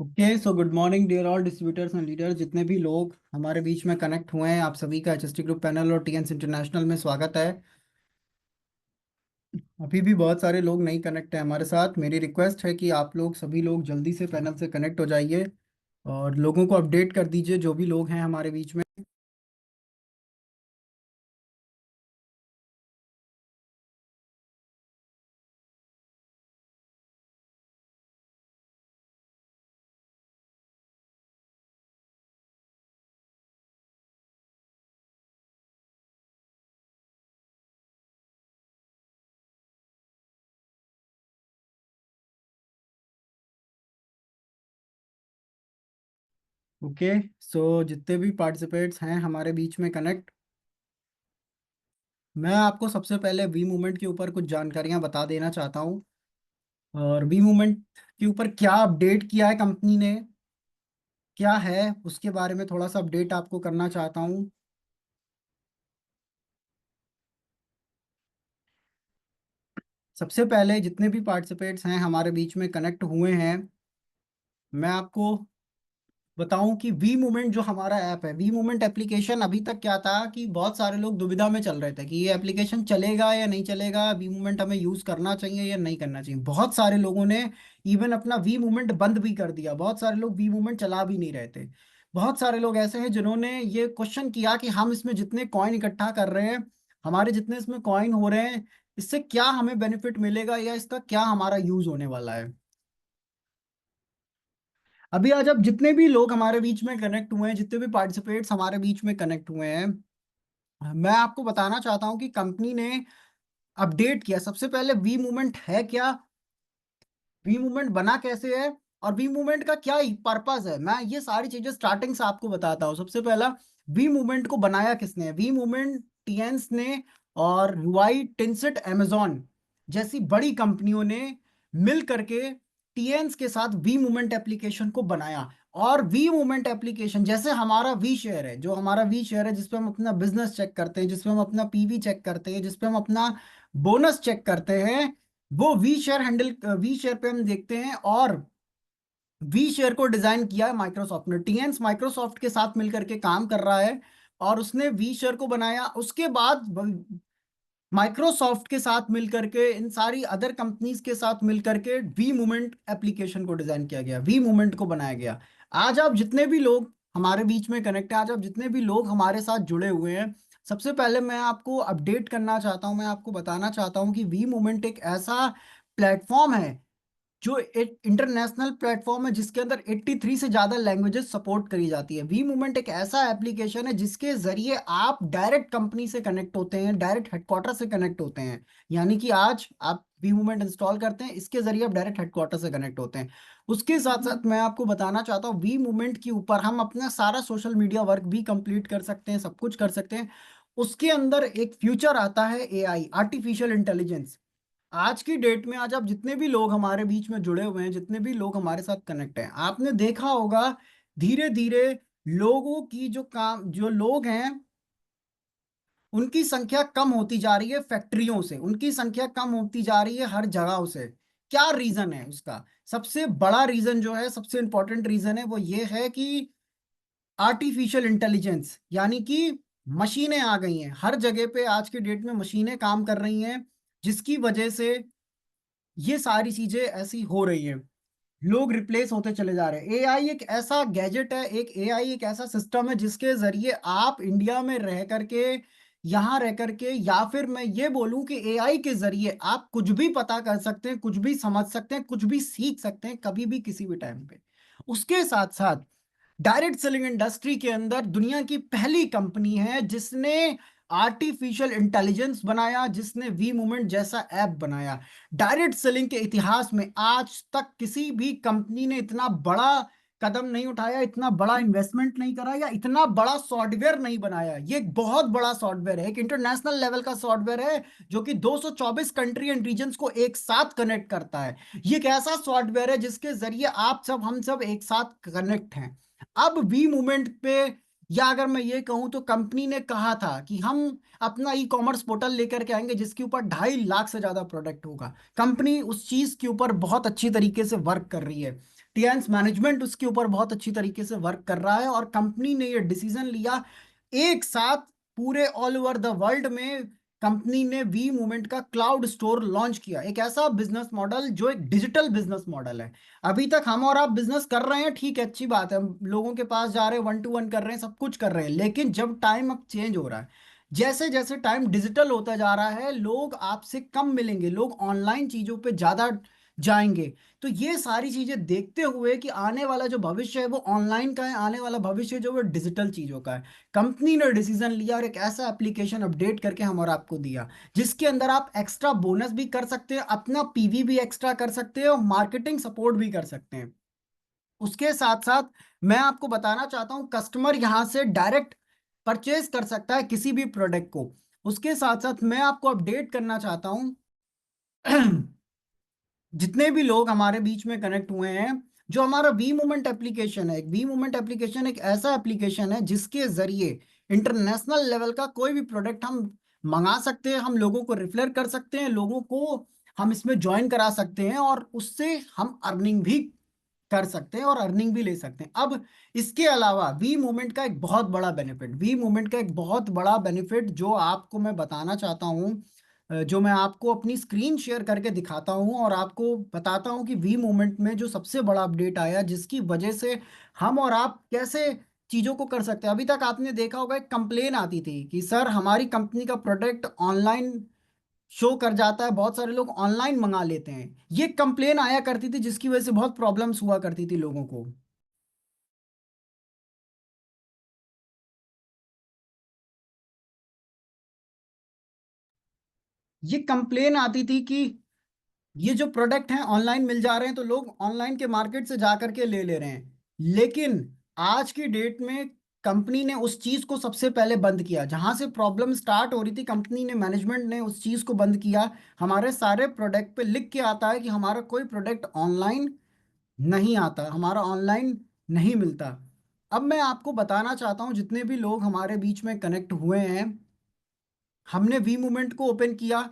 Okay, so good morning dear all distributors and leaders. जितने भी लोग हमारे बीच में कनेक्ट हुए हैं, आप सभी का एचएसटी ग्रुप पैनल और टीएंस इंटरनेशनल में स्वागत है। अभी भी बहुत सारे लोग नहीं कनेक्ट हैं हमारे साथ। मेरी रिक्वेस्ट है कि आप लोग सभी लोग जल्दी से पैनल से कनेक्ट हो जाइए और लोगों को अपडेट कर दीजिए जो भी लोग हैं हमारे बीच में। ओके, सो जितने भी पार्टिसिपेट्स हैं हमारे बीच में कनेक्ट, मैं आपको सबसे पहले वी मूवमेंट के ऊपर कुछ जानकारियां बता देना चाहता हूं। और वी मूवमेंट के ऊपर क्या अपडेट किया है कंपनी ने, क्या है उसके बारे में थोड़ा सा अपडेट आपको करना चाहता हूँ। सबसे पहले जितने भी पार्टिसिपेट्स हैं हमारे बीच में कनेक्ट हुए हैं, मैं आपको बताऊं कि वी मूवमेंट जो हमारा ऐप है, वी मूवमेंट एप्लीकेशन, अभी तक क्या था कि बहुत सारे लोग दुविधा में चल रहे थे कि ये एप्लीकेशन चलेगा या नहीं चलेगा, वी मूवमेंट हमें यूज करना चाहिए या नहीं करना चाहिए। बहुत सारे लोगों ने इवन अपना वी मूवमेंट बंद भी कर दिया, बहुत सारे लोग वी मूवमेंट चला भी नहीं रहे थे। बहुत सारे लोग ऐसे हैं जिन्होंने ये क्वेश्चन किया कि हम इसमें जितने कॉइन इकट्ठा कर रहे हैं, हमारे जितने इसमें कॉइन हो रहे हैं, इससे क्या हमें बेनिफिट मिलेगा या इसका क्या हमारा यूज होने वाला है। अभी आज अब जितने भी लोग हमारे बीच में कनेक्ट हुए हैं, जितने भी पार्टिसिपेट्स हमारे बीच में कनेक्ट हुए हैं, मैं आपको बताना चाहता हूं कि कंपनी ने अपडेट किया। सबसे पहले वी मूवमेंट है क्या, वी मूवमेंट बना कैसे है, और वी मूवमेंट का क्या पर्पस है, मैं ये सारी चीजें स्टार्टिंग से आपको बताता हूँ। सबसे पहला, वी मूवमेंट को बनाया किसने? वी मूवमेंट टीएंस ने और हुआई, टिनसेट, amazon जैसी बड़ी कंपनियों ने मिल करके टीएंस के साथ वी मूवमेंट एप्लीकेशन को बनाया। और वी मूवमेंट एप्लीकेशन जैसे हमारा वी शेयर है, जो हमारा वी शेयर है जिसपे हम अपना बिजनेस चेक करते हैं, जिसपे हम अपना पीवी चेक करते हैं, जिसपे हम अपना बोनस चेक करते हैं, वो वी शेयर पे हम देखते हैं। और वी शेयर को डिजाइन किया है माइक्रोसॉफ्ट ने, टीएंस माइक्रोसॉफ्ट के साथ मिलकर के काम कर रहा है और उसने वी शेयर को बनाया। उसके बाद माइक्रोसॉफ्ट के साथ मिलकर के, इन सारी अदर कंपनीज के साथ मिलकर के वी मूवमेंट एप्लीकेशन को डिजाइन किया गया, वी मूवमेंट को बनाया गया। आज आप जितने भी लोग हमारे बीच में कनेक्ट है, आज आप जितने भी लोग हमारे साथ जुड़े हुए हैं, सबसे पहले मैं आपको अपडेट करना चाहता हूं, मैं आपको बताना चाहता हूं कि वी मूवमेंट एक ऐसा प्लेटफॉर्म है जो एक इंटरनेशनल प्लेटफॉर्म है जिसके अंदर 83 से ज्यादा लैंग्वेजेस सपोर्ट करी जाती है। वी मूवमेंट एक ऐसा एप्लीकेशन है जिसके जरिए आप डायरेक्ट कंपनी से कनेक्ट होते हैं, डायरेक्ट हेडक्वार्टर से कनेक्ट होते हैं। यानी कि आज आप वी मूवमेंट इंस्टॉल करते हैं, इसके जरिए आप डायरेक्ट हेडक्वार्टर से कनेक्ट होते हैं। उसके साथ साथ मैं आपको बताना चाहता हूँ, वी मूवमेंट के ऊपर हम अपना सारा सोशल मीडिया वर्क भी कंप्लीट कर सकते हैं, सब कुछ कर सकते हैं। उसके अंदर एक फ्यूचर आता है एआई, आर्टिफिशियल इंटेलिजेंस। आज की डेट में, आज आप जितने भी लोग हमारे बीच में जुड़े हुए हैं, जितने भी लोग हमारे साथ कनेक्ट हैं, आपने देखा होगा धीरे धीरे लोगों की जो काम, जो लोग हैं उनकी संख्या कम होती जा रही है, फैक्ट्रियों से उनकी संख्या कम होती जा रही है, हर जगह से। क्या रीजन है उसका? सबसे बड़ा रीजन जो है, सबसे इंपॉर्टेंट रीजन है, वो ये है कि आर्टिफिशियल इंटेलिजेंस, यानी कि मशीनें आ गई हैं हर जगह पे। आज की डेट में मशीनें काम कर रही हैं, जिसकी वजह से ये सारी चीजें ऐसी हो रही हैं, लोग रिप्लेस होते चले जा रहे हैं। एआई एक ऐसा गैजेट है, एक एआई एक ऐसा सिस्टम है जिसके जरिए आप इंडिया में रह करके, यहाँ रह करके, या फिर मैं ये बोलूं कि एआई के जरिए आप कुछ भी पता कर सकते हैं, कुछ भी समझ सकते हैं, कुछ भी सीख सकते हैं, कभी भी किसी भी टाइम पे। उसके साथ साथ डायरेक्ट सेलिंग इंडस्ट्री के अंदर दुनिया की पहली कंपनी है जिसने आर्टिफिशियल इंटेलिजेंस बनाया, जिसने वी मूवमेंट जैसा ऐप बनाया। डायरेक्ट सेलिंग के इतिहास में आज तक किसी भी कंपनी ने इतना बड़ा कदम नहीं उठाया, इतना बड़ा इन्वेस्टमेंट नहीं करा, या इतना बड़ा सॉफ्टवेयर नहीं बनाया। ये एक बहुत बड़ा सॉफ्टवेयर है, एक इंटरनेशनल लेवल का सॉफ्टवेयर है जो कि 224 कंट्री एंड रीजन्स को एक साथ कनेक्ट करता है। ये एक ऐसा सॉफ्टवेयर है जिसके जरिए आप सब, हम सब एक साथ कनेक्ट हैं। अब वी मूवमेंट पे, या अगर मैं ये कहूं तो कंपनी ने कहा था कि हम अपना ई कॉमर्स पोर्टल लेकर के आएंगे जिसके ऊपर 2.5 लाख से ज्यादा प्रोडक्ट होगा। कंपनी उस चीज के ऊपर बहुत अच्छी तरीके से वर्क कर रही है। टीएंस मैनेजमेंट उसके ऊपर बहुत अच्छी तरीके से वर्क कर रहा है, और कंपनी ने ये डिसीजन लिया एक साथ पूरे ऑल ओवर द वर्ल्ड में। कंपनी ने वी मूवमेंट का क्लाउड स्टोर लॉन्च किया, एक ऐसा बिजनेस मॉडल जो एक डिजिटल बिजनेस मॉडल है। अभी तक हम और आप बिजनेस कर रहे हैं, ठीक है, अच्छी बात है, हम लोगों के पास जा रहे हैं, वन टू वन कर रहे हैं, सब कुछ कर रहे हैं, लेकिन जब टाइम अब चेंज हो रहा है, जैसे जैसे टाइम डिजिटल होता जा रहा है, लोग आपसे कम मिलेंगे, लोग ऑनलाइन चीजों पे ज्यादा जाएंगे। तो ये सारी चीजें देखते हुए कि आने वाला जो भविष्य है वो ऑनलाइन का है, आने वाला भविष्य जो वो डिजिटल चीजों का है, कंपनी ने डिसीजन लिया और एक ऐसा एप्लीकेशन अपडेट करके हम और आपको दिया जिसके अंदर आप एक्स्ट्रा बोनस भी कर सकते हैं, अपना पीवी भी एक्स्ट्रा कर सकते हैं, और मार्केटिंग सपोर्ट भी कर सकते हैं। उसके साथ साथ मैं आपको बताना चाहता हूँ, कस्टमर यहाँ से डायरेक्ट परचेज कर सकता है किसी भी प्रोडक्ट को। उसके साथ साथ मैं आपको अपडेट करना चाहता हूँ जितने भी लोग हमारे बीच में कनेक्ट हुए हैं, जो हमारा वी मूवमेंट एप्लीकेशन है, एक वी मूवमेंट एप्लीकेशन एक ऐसा एप्लीकेशन है जिसके जरिए इंटरनेशनल लेवल का कोई भी प्रोडक्ट हम मंगा सकते हैं, हम लोगों को रिफर कर सकते हैं, लोगों को हम इसमें ज्वाइन करा सकते हैं, और उससे हम अर्निंग भी कर सकते हैं और अर्निंग भी ले सकते हैं। अब इसके अलावा वी मूवमेंट का एक बहुत बड़ा बेनिफिट, वी मूवमेंट का एक बहुत बड़ा बेनिफिट जो आपको मैं बताना चाहता हूँ, जो मैं आपको अपनी स्क्रीन शेयर करके दिखाता हूँ और आपको बताता हूँ कि वी मूवमेंट में जो सबसे बड़ा अपडेट आया जिसकी वजह से हम और आप कैसे चीज़ों को कर सकते हैं। अभी तक आपने देखा होगा एक कंप्लेन आती थी कि सर हमारी कंपनी का प्रोडक्ट ऑनलाइन शो कर जाता है, बहुत सारे लोग ऑनलाइन मंगा लेते हैं, ये कंप्लेन आया करती थी जिसकी वजह से बहुत प्रॉब्लम्स हुआ करती थी लोगों को। ये कंप्लेन आती थी कि ये जो प्रोडक्ट हैं ऑनलाइन मिल जा रहे हैं तो लोग ऑनलाइन के मार्केट से जा करके ले ले रहे हैं, लेकिन आज की डेट में कंपनी ने उस चीज को सबसे पहले बंद किया। जहां से प्रॉब्लम स्टार्ट हो रही थी, कंपनी ने, मैनेजमेंट ने उस चीज को बंद किया। हमारे सारे प्रोडक्ट पे लिख के आता है कि हमारा कोई प्रोडक्ट ऑनलाइन नहीं आता, हमारा ऑनलाइन नहीं मिलता। अब मैं आपको बताना चाहता हूँ, जितने भी लोग हमारे बीच में कनेक्ट हुए हैं, हमने वी मूवमेंट को ओपन किया।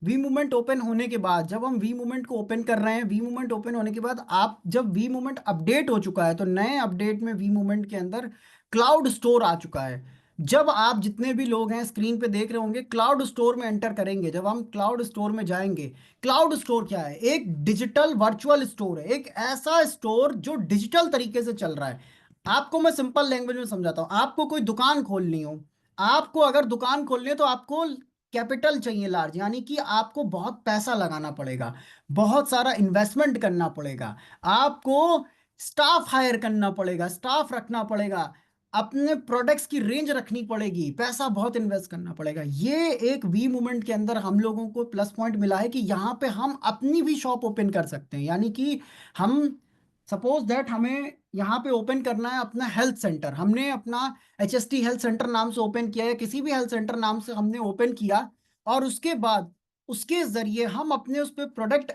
वी मूवमेंट ओपन होने के बाद जब हम वी मूवमेंट को ओपन कर रहे हैं, वी मूवमेंट ओपन होने के बाद आप जब वी मूवमेंट अपडेट हो चुका है, तो नए अपडेट में वी मूवमेंट के अंदर क्लाउड स्टोर आ चुका है। जब आप जितने भी लोग हैं स्क्रीन पे देख रहे होंगे, क्लाउड स्टोर में एंटर करेंगे, जब हम क्लाउड स्टोर में जाएंगे, क्लाउड स्टोर क्या है? एक डिजिटल वर्चुअल स्टोर है, एक ऐसा स्टोर जो डिजिटल तरीके से चल रहा है। आपको मैं सिंपल लैंग्वेज में समझाता हूँ, आपको कोई दुकान खोलनी हो, आपको अगर दुकान खोलनी है तो आपको कैपिटल चाहिए लार्ज, यानी कि आपको बहुत पैसा लगाना पड़ेगा, बहुत सारा इन्वेस्टमेंट करना पड़ेगा, आपको स्टाफ हायर करना पड़ेगा, स्टाफ रखना पड़ेगा, अपने प्रोडक्ट्स की रेंज रखनी पड़ेगी, पैसा बहुत इन्वेस्ट करना पड़ेगा। ये एक वी मूवमेंट के अंदर हम लोगों को प्लस पॉइंट मिला है कि यहाँ पे हम अपनी भी शॉप ओपन कर सकते हैं, यानी कि हम सपोज दैट हमें यहाँ पे ओपन करना है अपना हेल्थ सेंटर, हमने अपना HST हेल्थ सेंटर नाम से ओपन किया, या किसी भी हेल्थ सेंटर नाम से हमने ओपन किया, और उसके बाद उसके जरिए हम अपने उस पर प्रोडक्ट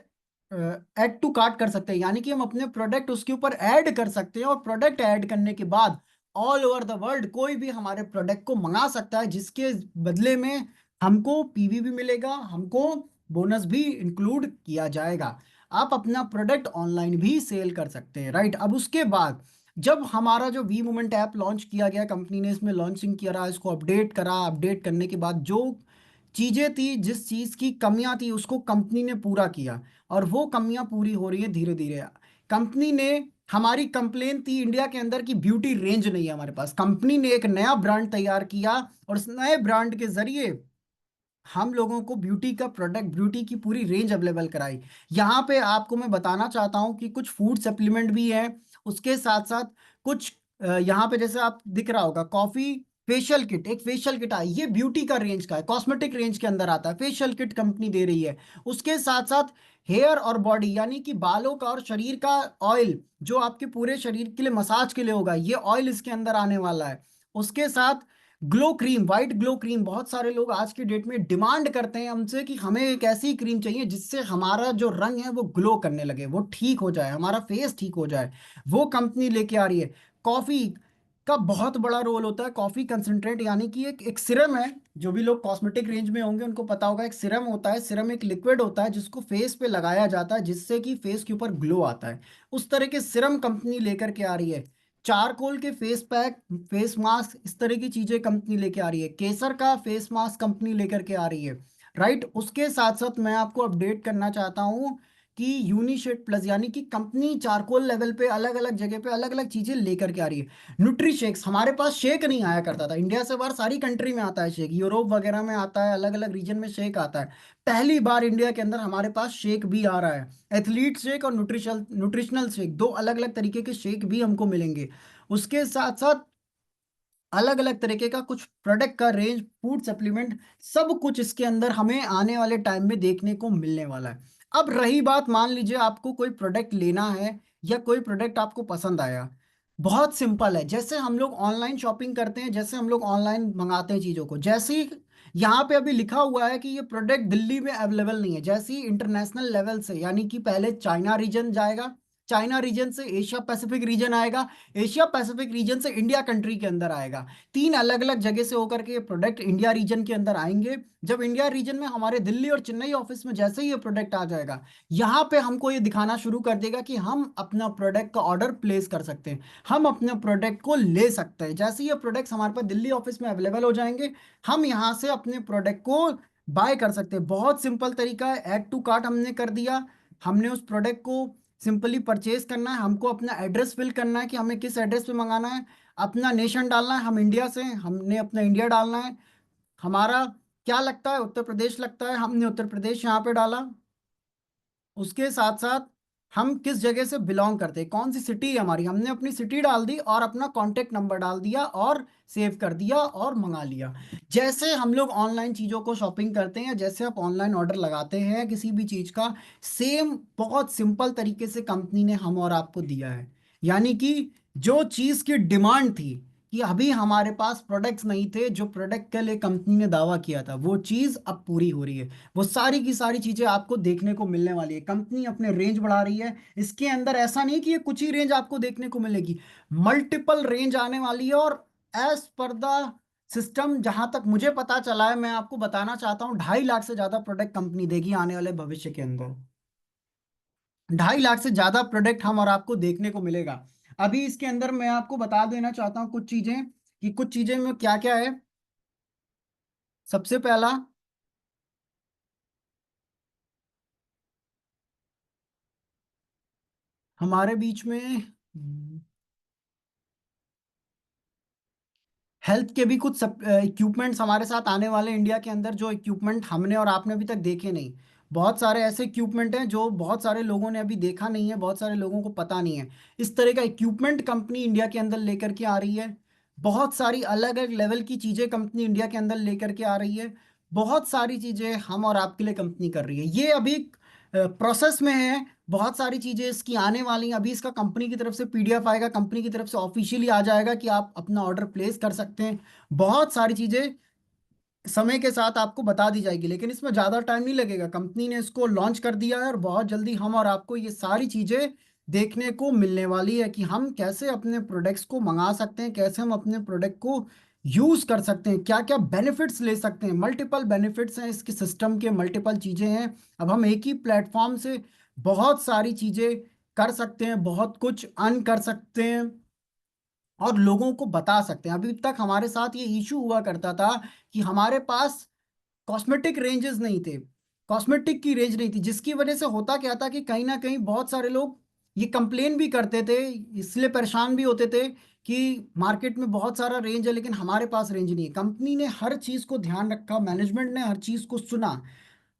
ऐड टू कार्ट कर सकते हैं, यानी कि हम अपने प्रोडक्ट उसके ऊपर ऐड कर सकते हैं, और प्रोडक्ट ऐड करने के बाद ऑल ओवर द वर्ल्ड कोई भी हमारे प्रोडक्ट को मंगा सकता है, जिसके बदले में हमको पीवी भी मिलेगा, हमको बोनस भी इंक्लूड किया जाएगा। आप अपना प्रोडक्ट ऑनलाइन भी सेल कर सकते हैं, राइट। अब उसके बाद जब हमारा जो वी मूवमेंट ऐप लॉन्च किया गया, कंपनी ने इसमें लॉन्चिंग किया रहा, इसको अपडेट करा, अपडेट करने के बाद जो चीजें थी, जिस चीज की कमियां थी, उसको कंपनी ने पूरा किया, और वो कमियां पूरी हो रही है धीरे धीरे। कंपनी ने, हमारी कंप्लेन थी इंडिया के अंदर की ब्यूटी रेंज नहीं है हमारे पास, कंपनी ने एक नया ब्रांड तैयार किया, और उस नए ब्रांड के जरिए हम लोगों को ब्यूटी का प्रोडक्ट, ब्यूटी की पूरी रेंज अवेलेबल कराई। यहाँ पे आपको मैं बताना चाहता हूँ कि कुछ फूड सप्लीमेंट भी है, उसके साथ साथ कुछ यहाँ पे जैसे आप दिख रहा होगा कॉफी फेशियल किट, एक फेशियल किट आई, ये ब्यूटी का रेंज का है, कॉस्मेटिक रेंज के अंदर आता है, फेशियल किट कंपनी दे रही है। उसके साथ साथ हेयर और बॉडी, यानी कि बालों का और शरीर का ऑयल, जो आपके पूरे शरीर के लिए मसाज के लिए होगा, ये ऑयल इसके अंदर आने वाला है। उसके साथ glow cream, white glow cream, बहुत सारे लोग आज की डेट में डिमांड करते हैं हमसे कि हमें एक ऐसी क्रीम चाहिए जिससे हमारा जो रंग है वो ग्लो करने लगे, वो ठीक हो जाए, हमारा फेस ठीक हो जाए, वो कंपनी लेके आ रही है। कॉफी, का बहुत बड़ा रोल होता है। कॉफी कंसंट्रेट यानी कि एक सिरम है, जो भी लोग कॉस्मेटिक रेंज में होंगे उनको पता होगा, एक सिरम होता है। सिरम एक लिक्विड होता है जिसको फेस पे लगाया जाता है, जिससे कि फेस के ऊपर ग्लो आता है। उस तरह के सिरम कंपनी लेकर के आ रही है। चारकोल के फेस पैक, फेस मास्क, इस तरह की चीजें कंपनी लेके आ रही है। केसर का फेस मास्क कंपनी लेकर के आ रही है। राइट, उसके साथ साथ मैं आपको अपडेट करना चाहता हूँ कि यूनिशेड प्लस यानी कि कंपनी चारकोल लेवल पे अलग अलग जगह पे अलग अलग चीजें लेकर के आ रही है। न्यूट्री शेक्स, हमारे पास शेक नहीं आया करता था, इंडिया से बाहर सारी कंट्री में आता है शेक, यूरोप वगैरह में आता है, अलग अलग रीजन में शेक आता है। पहली बार इंडिया के अंदर हमारे पास शेक भी आ रहा है। एथलीट शेक और न्यूट्रिशनल शेक, दो अलग अलग तरीके के शेक भी हमको मिलेंगे। उसके साथ साथ अलग अलग तरीके का कुछ प्रोडक्ट का रेंज, फूड सप्लीमेंट, सब कुछ इसके अंदर हमें आने वाले टाइम में देखने को मिलने वाला है। अब रही बात, मान लीजिए आपको कोई प्रोडक्ट लेना है या कोई प्रोडक्ट आपको पसंद आया। बहुत सिंपल है, जैसे हम लोग ऑनलाइन शॉपिंग करते हैं, जैसे हम लोग ऑनलाइन मंगाते हैं चीज़ों को, जैसे ही यहाँ पे अभी लिखा हुआ है कि ये प्रोडक्ट दिल्ली में अवेलेबल नहीं है, जैसे ही इंटरनेशनल लेवल से, यानी कि पहले चाइना रीजन जाएगा, चाइना रीजन से एशिया पैसिफिक रीजन आएगा, एशिया पैसिफिक रीजन से इंडिया कंट्री के अंदर आएगा। तीन अलग अलग जगह से होकर के ये प्रोडक्ट इंडिया रीजन के अंदर आएंगे। जब इंडिया रीजन में हमारे दिल्ली और चेन्नई ऑफिस में जैसे ही ये प्रोडक्ट आ जाएगा, यहाँ पे हमको ये दिखाना शुरू कर देगा कि हम अपना प्रोडक्ट का ऑर्डर प्लेस कर सकते हैं, हम अपने प्रोडक्ट को ले सकते हैं। जैसे ही ये प्रोडक्ट्स हमारे पास दिल्ली ऑफिस में अवेलेबल हो जाएंगे, हम यहाँ से अपने प्रोडक्ट को बाय कर सकते हैं। बहुत सिंपल तरीका है, ऐड टू कार्ट हमने कर दिया, हमने उस प्रोडक्ट को सिंपली परचेज करना है, हमको अपना एड्रेस फिल करना है कि हमें किस एड्रेस पे मंगाना है, अपना नेशन डालना है, हम इंडिया से हैं, हमने अपना इंडिया डालना है, हमारा क्या लगता है, उत्तर प्रदेश लगता है, हमने उत्तर प्रदेश यहाँ पे डाला। उसके साथ साथ हम किस जगह से बिलोंग करते हैं, कौन सी सिटी है हमारी, हमने अपनी सिटी डाल दी और अपना कॉन्टेक्ट नंबर डाल दिया और सेव कर दिया और मंगा लिया। जैसे हम लोग ऑनलाइन चीज़ों को शॉपिंग करते हैं, जैसे आप ऑनलाइन ऑर्डर लगाते हैं किसी भी चीज़ का, सेम बहुत सिंपल तरीके से कंपनी ने हम और आपको दिया है। यानी कि जो चीज़ की डिमांड थी कि अभी हमारे पास प्रोडक्ट्स नहीं थे, जो प्रोडक्ट के लिए कंपनी ने दावा किया था, वो चीज़ अब पूरी हो रही है। वो सारी की सारी चीजें आपको देखने को मिलने वाली है। कंपनी अपने रेंज बढ़ा रही है, इसके अंदर ऐसा नहीं कि ये कुछ ही रेंज आपको देखने को मिलेगी, मल्टीपल रेंज आने वाली है। और एज पर द सिस्टम, जहां तक मुझे पता चला है, मैं आपको बताना चाहता हूँ, 2.5 लाख से ज्यादा प्रोडक्ट कंपनी देगी आने वाले भविष्य के अंदर। 2.5 लाख से ज्यादा प्रोडक्ट हम और आपको देखने को मिलेगा। अभी इसके अंदर मैं आपको बता देना चाहता हूँ कुछ चीजें, कि कुछ चीजें में क्या क्या है। सबसे पहला, हमारे बीच में हेल्थ के भी कुछ इक्विपमेंट्स हमारे साथ आने वाले हैं इंडिया के अंदर, जो इक्विपमेंट हमने और आपने अभी तक देखे नहीं। बहुत सारे ऐसे इक्विपमेंट हैं जो बहुत सारे लोगों ने अभी देखा नहीं है, बहुत सारे लोगों को पता नहीं है। इस तरह का इक्विपमेंट कंपनी इंडिया के अंदर लेकर के आ रही है। बहुत सारी अलग अलग लेवल की चीज़ें कंपनी इंडिया के अंदर लेकर के आ रही है। बहुत सारी चीज़ें हम और आपके लिए कंपनी कर रही है, ये अभी प्रोसेस में है। बहुत सारी चीजें इसकी आने वाली हैं, अभी इसका कंपनी की तरफ से पीडीएफ आएगा, कंपनी की तरफ से ऑफिशियली आ जाएगा कि आप अपना ऑर्डर प्लेस कर सकते हैं। बहुत सारी चीजें समय के साथ आपको बता दी जाएगी, लेकिन इसमें ज़्यादा टाइम नहीं लगेगा, कंपनी ने इसको लॉन्च कर दिया है और बहुत जल्दी हम और आपको ये सारी चीज़ें देखने को मिलने वाली है कि हम कैसे अपने प्रोडक्ट्स को मंगा सकते हैं, कैसे हम अपने प्रोडक्ट को यूज़ कर सकते हैं, क्या क्या बेनिफिट्स ले सकते हैं। मल्टीपल बेनिफिट्स हैं इसके सिस्टम के, मल्टीपल चीज़ें हैं। अब हम एक ही प्लेटफॉर्म से बहुत सारी चीज़ें कर सकते हैं, बहुत कुछ अर्न कर सकते हैं और लोगों को बता सकते हैं। अभी तक हमारे साथ ये इशू हुआ करता था कि हमारे पास कॉस्मेटिक रेंजेस नहीं थे, कॉस्मेटिक की रेंज नहीं थी, जिसकी वजह से होता क्या था कि कहीं ना कहीं बहुत सारे लोग ये कंप्लेन भी करते थे, इसलिए परेशान भी होते थे कि मार्केट में बहुत सारा रेंज है लेकिन हमारे पास रेंज नहीं है। कंपनी ने हर चीज़ को ध्यान रखा, मैनेजमेंट ने हर चीज़ को सुना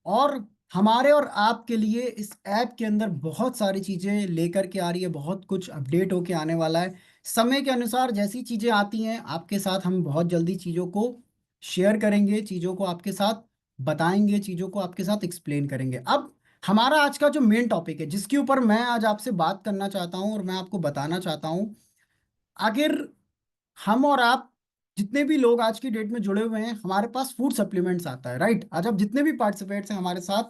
और हमारे और आपके लिए इस ऐप के अंदर बहुत सारी चीज़ें लेकर के आ रही है, बहुत कुछ अपडेट होके आने वाला है। समय के अनुसार जैसी चीज़ें आती हैं आपके साथ हम बहुत जल्दी चीज़ों को शेयर करेंगे, चीज़ों को आपके साथ बताएंगे, चीज़ों को आपके साथ एक्सप्लेन करेंगे। अब हमारा आज का जो मेन टॉपिक है, जिसके ऊपर मैं आज आपसे बात करना चाहता हूँ और मैं आपको बताना चाहता हूँ, आखिर हम और आप जितने भी लोग आज की डेट में जुड़े हुए हैं, हमारे पास फूड सप्लीमेंट्स आता है, राइट। आज आप जितने भी पार्टिसिपेट्स हैं हमारे साथ,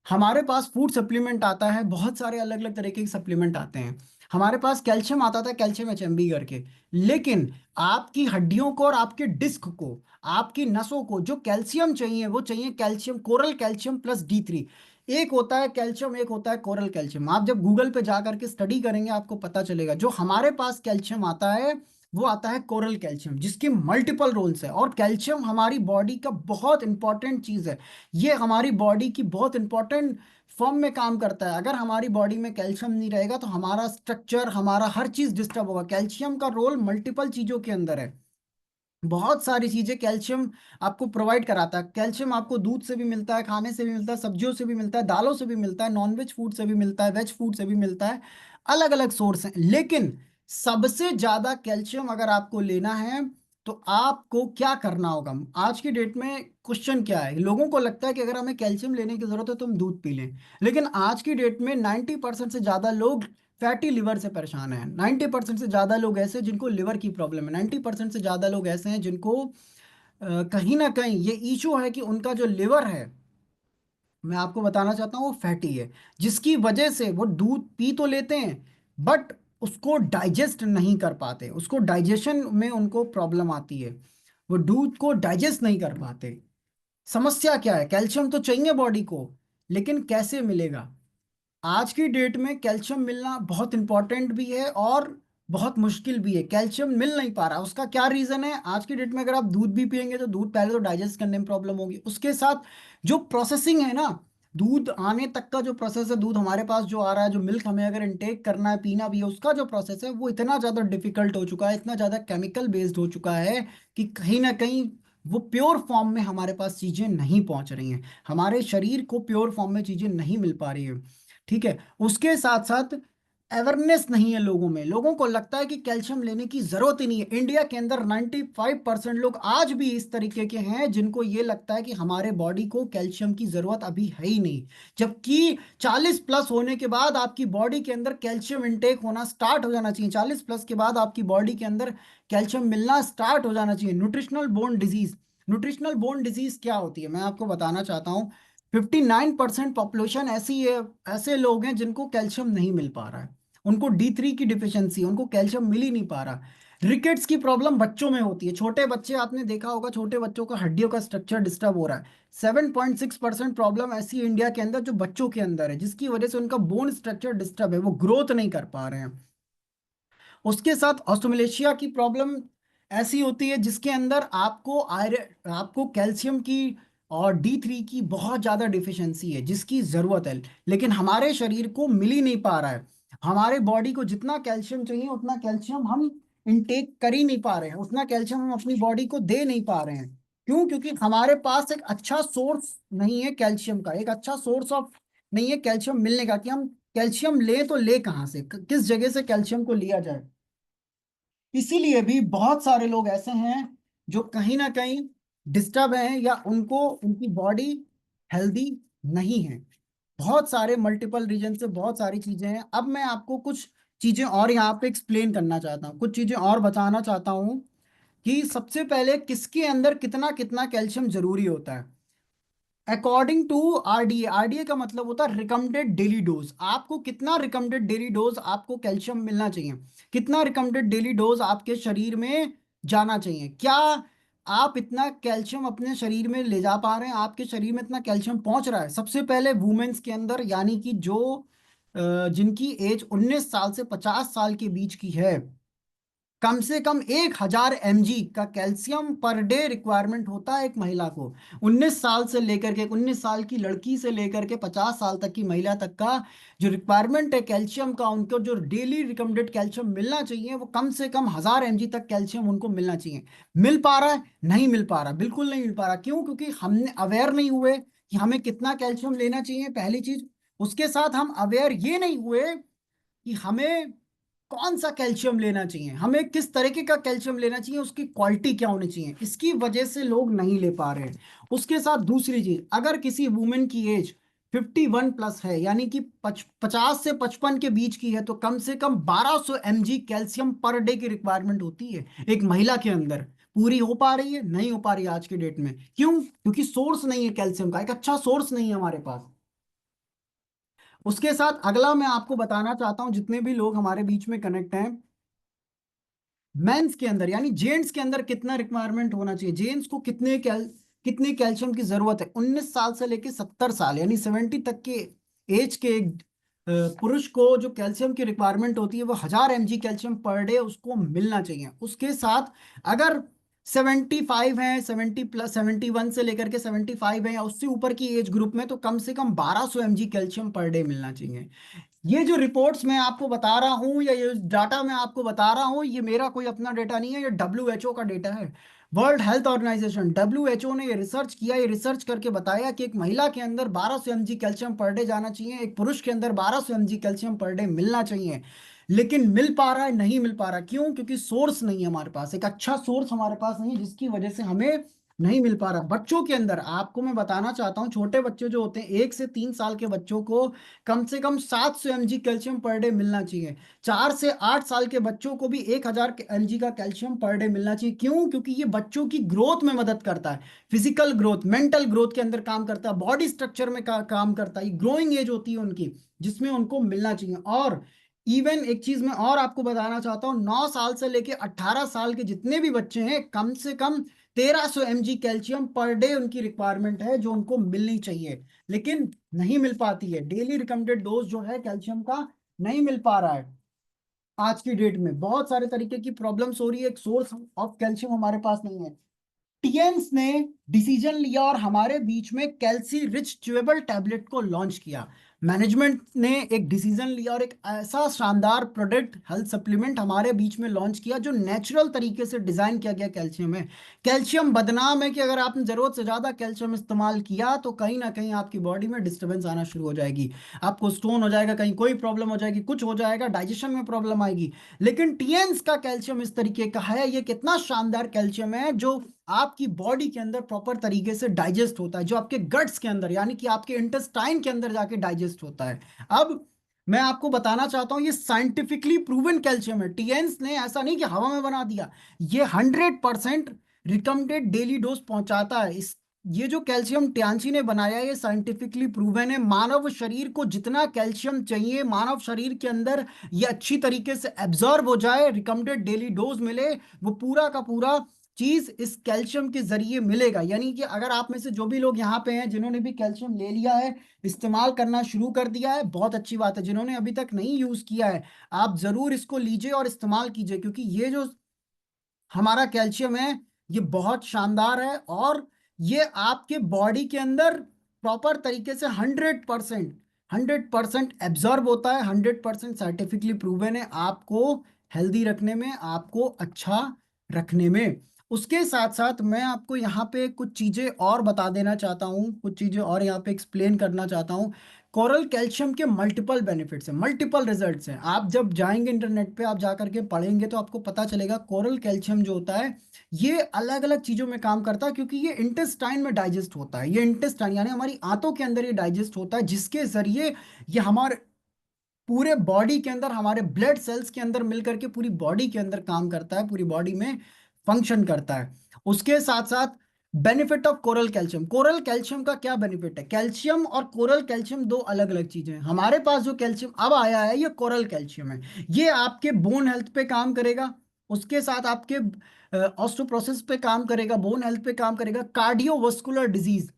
हमारे पास फूड सप्लीमेंट आता है, बहुत सारे अलग अलग तरीके के सप्लीमेंट आते हैं। हमारे पास कैल्शियम आता था, कैल्शियम एचएमबी करके। लेकिन आपकी हड्डियों को और आपके डिस्क को, आपकी नसों को जो कैल्शियम चाहिए वो चाहिए calcium, coral calcium plus D3। एक होता है कैल्शियम, एक होता है कोरल कैल्शियम। आप जब गूगल पे जा करके स्टडी करेंगे आपको पता चलेगा। जो हमारे पास कैल्शियम आता है वो आता है कोरल कैल्शियम, जिसके मल्टीपल रोल्स है। और कैल्शियम हमारी बॉडी का बहुत इंपॉर्टेंट चीज है। ये हमारी बॉडी की बहुत इंपॉर्टेंट फॉर्म में काम करता है। अगर हमारी बॉडी में कैल्शियम नहीं रहेगा तो हमारा स्ट्रक्चर, हमारा हर चीज डिस्टर्ब होगा। कैल्शियम का रोल मल्टीपल चीजों के अंदर है। बहुत सारी चीजें कैल्शियम आपको प्रोवाइड कराता है। कैल्शियम आपको दूध से भी मिलता है, खाने से भी मिलता है, सब्जियों से भी मिलता है, दालों से भी मिलता है, नॉनवेज फूड से भी मिलता है, वेज फूड से भी मिलता है। अलग अलग सोर्स हैं। लेकिन सबसे ज्यादा कैल्शियम अगर आपको लेना है तो आपको क्या करना होगा? आज की डेट में क्वेश्चन क्या है, लोगों को लगता है कि अगर हमें कैल्शियम लेने की जरूरत है तो हम दूध पी लें। लेकिन आज की डेट में 90% से ज्यादा लोग फैटी लिवर से परेशान है। 90% से ज्यादा लोग ऐसे हैं जिनको लिवर की प्रॉब्लम है। 90% से ज्यादा लोग ऐसे हैं जिनको कहीं ना कहीं ये इशू है कि उनका जो लिवर है, मैं आपको बताना चाहता हूँ, वो फैटी है। जिसकी वजह से वो दूध पी तो लेते हैं बट उसको डाइजेस्ट नहीं कर पाते, उसको डाइजेशन में उनको प्रॉब्लम आती है। वो दूध को डाइजेस्ट नहीं कर पाते। समस्या क्या है? कैल्शियम तो चाहिए बॉडी को, लेकिन कैसे मिलेगा? आज की डेट में कैल्शियम मिलना बहुत इंपॉर्टेंट भी है और बहुत मुश्किल भी है। कैल्शियम मिल नहीं पा रहा, उसका क्या रीजन है? आज की डेट में अगर आप दूध भी पियेंगे तो दूध पहले तो डाइजेस्ट करने में प्रॉब्लम होगी, उसके साथ जो प्रोसेसिंग है ना, दूध आने तक का जो प्रोसेस है, दूध हमारे पास जो आ रहा है, जो मिल्क हमें अगर इनटेक करना है, पीना भी है, उसका जो प्रोसेस है वो इतना ज़्यादा डिफिकल्ट हो चुका है, इतना ज़्यादा केमिकल बेस्ड हो चुका है कि कहीं ना कहीं वो प्योर फॉर्म में हमारे पास चीज़ें नहीं पहुंच रही हैं। हमारे शरीर को प्योर फॉर्म में चीज़ें नहीं मिल पा रही है। ठीक है। उसके साथ साथ अवेयरनेस नहीं है लोगों में। लोगों को लगता है कि कैल्शियम लेने की जरूरत ही नहीं है। इंडिया के अंदर 95% लोग आज भी इस तरीके के हैं जिनको ये लगता है कि हमारे बॉडी को कैल्शियम की जरूरत अभी है ही नहीं। जबकि 40 प्लस होने के बाद आपकी बॉडी के अंदर कैल्शियम इनटेक होना स्टार्ट हो जाना चाहिए। 40 प्लस के बाद आपकी बॉडी के अंदर कैल्शियम मिलना स्टार्ट हो जाना चाहिए। Nutritional bone disease, nutritional bone disease क्या होती है मैं आपको बताना चाहता हूँ। 59% पॉपुलेशन ऐसी है, ऐसे लोग हैं जिनको कैल्शियम नहीं मिल पा रहा है। उनको D3 की डिफिशियंसी, उनको कैल्शियम मिल ही नहीं पा रहा। रिकेट्स की प्रॉब्लम बच्चों में होती है। छोटे बच्चे, आपने देखा होगा, छोटे बच्चों का हड्डियों का स्ट्रक्चर डिस्टर्ब हो रहा है। 7.6% प्रॉब्लम ऐसी है इंडिया के अंदर जो बच्चों के अंदर है, जिसकी वजह से उनका बोन स्ट्रक्चर डिस्टर्ब है, वो ग्रोथ नहीं कर पा रहे हैं। उसके साथ ऑस्टोमलेशिया की प्रॉब्लम ऐसी होती है जिसके अंदर आपको आयरन, आपको कैल्शियम की और D3 की बहुत ज़्यादा डिफिशियंसी है, जिसकी ज़रूरत है। लेकिन हमारे शरीर को मिल ही नहीं पा रहा है। हमारे बॉडी को जितना कैल्शियम चाहिए उतना कैल्शियम हम इनटेक कर ही नहीं पा रहे हैं, उतना कैल्शियम हम अपनी बॉडी को दे नहीं पा रहे हैं। क्यों? क्योंकि हमारे पास एक अच्छा सोर्स नहीं है कैल्शियम का, एक अच्छा सोर्स ऑफ नहीं है कैल्शियम मिलने का, कि हम कैल्शियम ले तो ले कहाँ से, किस जगह से कैल्शियम को लिया जाए। इसीलिए भी बहुत सारे लोग ऐसे हैं जो कहीं ना कहीं डिस्टर्ब हैं, या उनको, उनकी बॉडी हेल्दी नहीं है। बहुत सारे मल्टीपल रीजन से बहुत सारी चीजें हैं। अब मैं आपको कुछ चीजें और यहाँ पे एक्सप्लेन करना चाहता हूँ, कुछ चीजें और बताना चाहता हूँ कि सबसे पहले किसके अंदर कितना कितना कैल्शियम जरूरी होता है। अकॉर्डिंग टू आरडीए, आरडीए का मतलब होता है रिकमेंडेड डेली डोज। आपको कितना रिकमेंडेड डेली डोज आपको कैल्शियम मिलना चाहिए, कितना रिकमेंडेड डेली डोज आपके शरीर में जाना चाहिए? क्या आप इतना कैल्शियम अपने शरीर में ले जा पा रहे हैं? आपके शरीर में इतना कैल्शियम पहुंच रहा है? सबसे पहले वुमेन्स के अंदर, यानी कि जो जिनकी एज 19 साल से 50 साल के बीच की है, कम से कम 1000 mg का कैल्शियम पर डे रिक्वायरमेंट होता है एक महिला को। 19 साल से लेकर के, 19 साल की लड़की से लेकर के 50 साल तक की महिला तक का जो रिक्वायरमेंट है कैल्शियम का, उनको जो डेली रिकमेंडेड कैल्शियम मिलना चाहिए वो कम से कम 1000 mg तक कैल्शियम उनको मिलना चाहिए। मिल पा रहा है? नहीं मिल पा रहा, बिल्कुल नहीं मिल पा रहा। क्यों? क्योंकि हमने अवेयर नहीं हुए कि हमें कितना कैल्शियम लेना चाहिए, पहली चीज। उसके साथ हम अवेयर ये नहीं हुए कि हमें कौन सा कैल्शियम लेना चाहिए, हमें किस तरीके का कैल्शियम लेना चाहिए, उसकी क्वालिटी क्या होनी चाहिए। इसकी वजह से लोग नहीं ले पा रहे हैं। उसके साथ दूसरी चीज, अगर किसी वुमेन की एज 51 प्लस है, यानी कि 50 से 55 के बीच की है, तो कम से कम 1200 mg कैल्शियम पर डे की रिक्वायरमेंट होती है एक महिला के अंदर। पूरी हो पा रही है? नहीं हो पा रही है आज की डेट में। क्यों? क्योंकि सोर्स नहीं है कैल्शियम का, एक अच्छा सोर्स नहीं है हमारे पास। उसके साथ अगला मैं आपको बताना चाहता हूं, जितने भी लोग हमारे बीच में कनेक्ट हैं, मेंस के अंदर यानी जेंट्स के अंदर कितना रिक्वायरमेंट होना चाहिए, जेंट्स को कितने कैल्शियम की जरूरत है। 19 साल से लेके 70 साल यानी 70 तक के एज के पुरुष को जो कैल्शियम की रिक्वायरमेंट होती है वो 1000 mg कैल्शियम पर डे उसको मिलना चाहिए। उसके साथ अगर 75 है, 70 प्लस 71 से लेकर के 75 है या उससे ऊपर की एज ग्रुप में, तो कम से कम 1200 mg कैल्शियम पर डे मिलना चाहिए। ये जो रिपोर्ट्स मैं आपको बता रहा हूँ या ये डाटा मैं आपको बता रहा हूँ, ये मेरा कोई अपना डेटा नहीं है, ये WHO का डेटा है। वर्ल्ड हेल्थ ऑर्गेनाइजेशन WHO ने ये रिसर्च किया, ये रिसर्च करके बताया कि एक महिला के अंदर 1200 mg कैल्शियम पर डे जाना चाहिए, एक पुरुष के अंदर 1200 mg कैल्शियम पर डे मिलना चाहिए। लेकिन मिल पा रहा है, नहीं मिल पा रहा, क्यों? क्योंकि सोर्स नहीं है हमारे पास, एक अच्छा सोर्स हमारे पास नहीं है, जिसकी वजह से हमें नहीं मिल पा रहा। बच्चों के अंदर आपको मैं बताना चाहता हूँ, छोटे बच्चे जो होते हैं 1 से 3 साल के बच्चों को कम से कम 700 mg कैल्शियम पर डे मिलना चाहिए। 4 से 8 साल के बच्चों को भी 1000 mg का कैल्शियम पर डे मिलना चाहिए। क्यों? क्योंकि ये बच्चों की ग्रोथ में मदद करता है, फिजिकल ग्रोथ, मेंटल ग्रोथ के अंदर काम करता है, बॉडी स्ट्रक्चर में काम करता है। ग्रोइंग एज होती है उनकी, जिसमें उनको मिलना चाहिए। और इवन एक चीज मैं और आपको बताना चाहता हूँ, 9 साल से लेके 18 साल के जितने भी बच्चे हैं, कम से कम 1300 mg कैल्शियम पर डे उनकी रिक्वायरमेंट है जो उनको मिलनी चाहिए, लेकिन नहीं मिल पाती है। डेली रिकमेंडेड डोज जो है कैल्शियम का नहीं मिल पा रहा है। आज की डेट में बहुत सारे तरीके की प्रॉब्लम्स हो रही है, एक सोर्स ऑफ कैल्शियम हमारे पास नहीं है। टीएन्स ने डिसीजन लिया और हमारे बीच में कैल्सी रिच च्यूएबल टैबलेट को लॉन्च किया। मैनेजमेंट ने एक डिसीजन लिया और एक ऐसा शानदार प्रोडक्ट, हेल्थ सप्लीमेंट हमारे बीच में लॉन्च किया जो नेचुरल तरीके से डिजाइन किया गया कैल्शियम है। कैल्शियम बदनाम है कि अगर आपने जरूरत से ज्यादा कैल्शियम इस्तेमाल किया तो कहीं ना कहीं आपकी बॉडी में डिस्टर्बेंस आना शुरू हो जाएगी, आपको स्टोन हो जाएगा, कहीं कोई प्रॉब्लम हो जाएगी, कुछ हो जाएगा, डाइजेशन में प्रॉब्लम आएगी। लेकिन टीएन्स का कैल्शियम इस तरीके का है, ये कितना शानदार कैल्शियम है जो आपकी बॉडी के अंदर प्रॉपर तरीके से डाइजेस्ट होता है, जो आपके गट्स के अंदर यानी कि आपके इंटेस्टाइन के अंदर जाके डाइजेस्ट होता है। अब मैं आपको बताना चाहता हूं, ये साइंटिफिकली प्रूवन कैल्शियम है। टीएन्स ने ऐसा नहीं कि हवा में बना दिया, ये 100% रिकमेंडेड डेली डोज पहुंचाता है। इस ये जो कैल्शियम टियांशी ने बनाया है, ये साइंटिफिकली प्रूवन है। मानव शरीर को जितना कैल्शियम चाहिए, मानव शरीर के अंदर ये अच्छी तरीके से एब्जॉर्ब हो जाए, रिकमेंडेड डेली डोज मिले, वो पूरा का पूरा चीज इस कैल्शियम के जरिए मिलेगा। यानी कि अगर आप में से जो भी लोग यहाँ पे हैं जिन्होंने भी कैल्शियम ले लिया है, इस्तेमाल करना शुरू कर दिया है, बहुत अच्छी बात है। जिन्होंने अभी तक नहीं यूज किया है, आप जरूर इसको लीजिए और इस्तेमाल कीजिए, क्योंकि ये जो हमारा कैल्शियम है ये बहुत शानदार है और ये आपके बॉडी के अंदर प्रॉपर तरीके से 100% एब्जॉर्ब होता है। 100% साइंटिफिकली प्रूवन है आपको हेल्दी रखने में, आपको अच्छा रखने में। उसके साथ साथ मैं आपको यहाँ पे कुछ चीज़ें और बता देना चाहता हूँ, कुछ चीज़ें और यहाँ पे एक्सप्लेन करना चाहता हूँ। कोरल कैल्शियम के मल्टीपल बेनिफिट्स हैं, मल्टीपल रिजल्ट्स हैं। आप जब जाएंगे इंटरनेट पे, आप जा करके पढ़ेंगे तो आपको पता चलेगा कोरल कैल्शियम जो होता है ये अलग अलग चीज़ों में काम करता है, क्योंकि ये इंटेस्टाइन में डाइजेस्ट होता है। ये इंटेस्टाइन यानी हमारी आंतों के अंदर ये डाइजेस्ट होता है, जिसके जरिए ये हमारे पूरे बॉडी के अंदर, हमारे ब्लड सेल्स के अंदर मिल करके पूरी बॉडी के अंदर काम करता है, पूरी बॉडी में फंक्शन करता है। उसके साथ साथ benefit of coral calcium, coral calcium का क्या बेनिफिट है? कैल्शियम और कोरल कैल्शियम दो अलग अलग चीजें हैं। हमारे पास जो कैल्शियम अब आया है ये कोरल कैल्शियम है, ये आपके बोन हेल्थ पे काम करेगा, उसके साथ आपके ऑस्टोप्रोसेस पे काम करेगा, बोन हेल्थ पे काम करेगा, कार्डियोवास्कुलर डिजीज,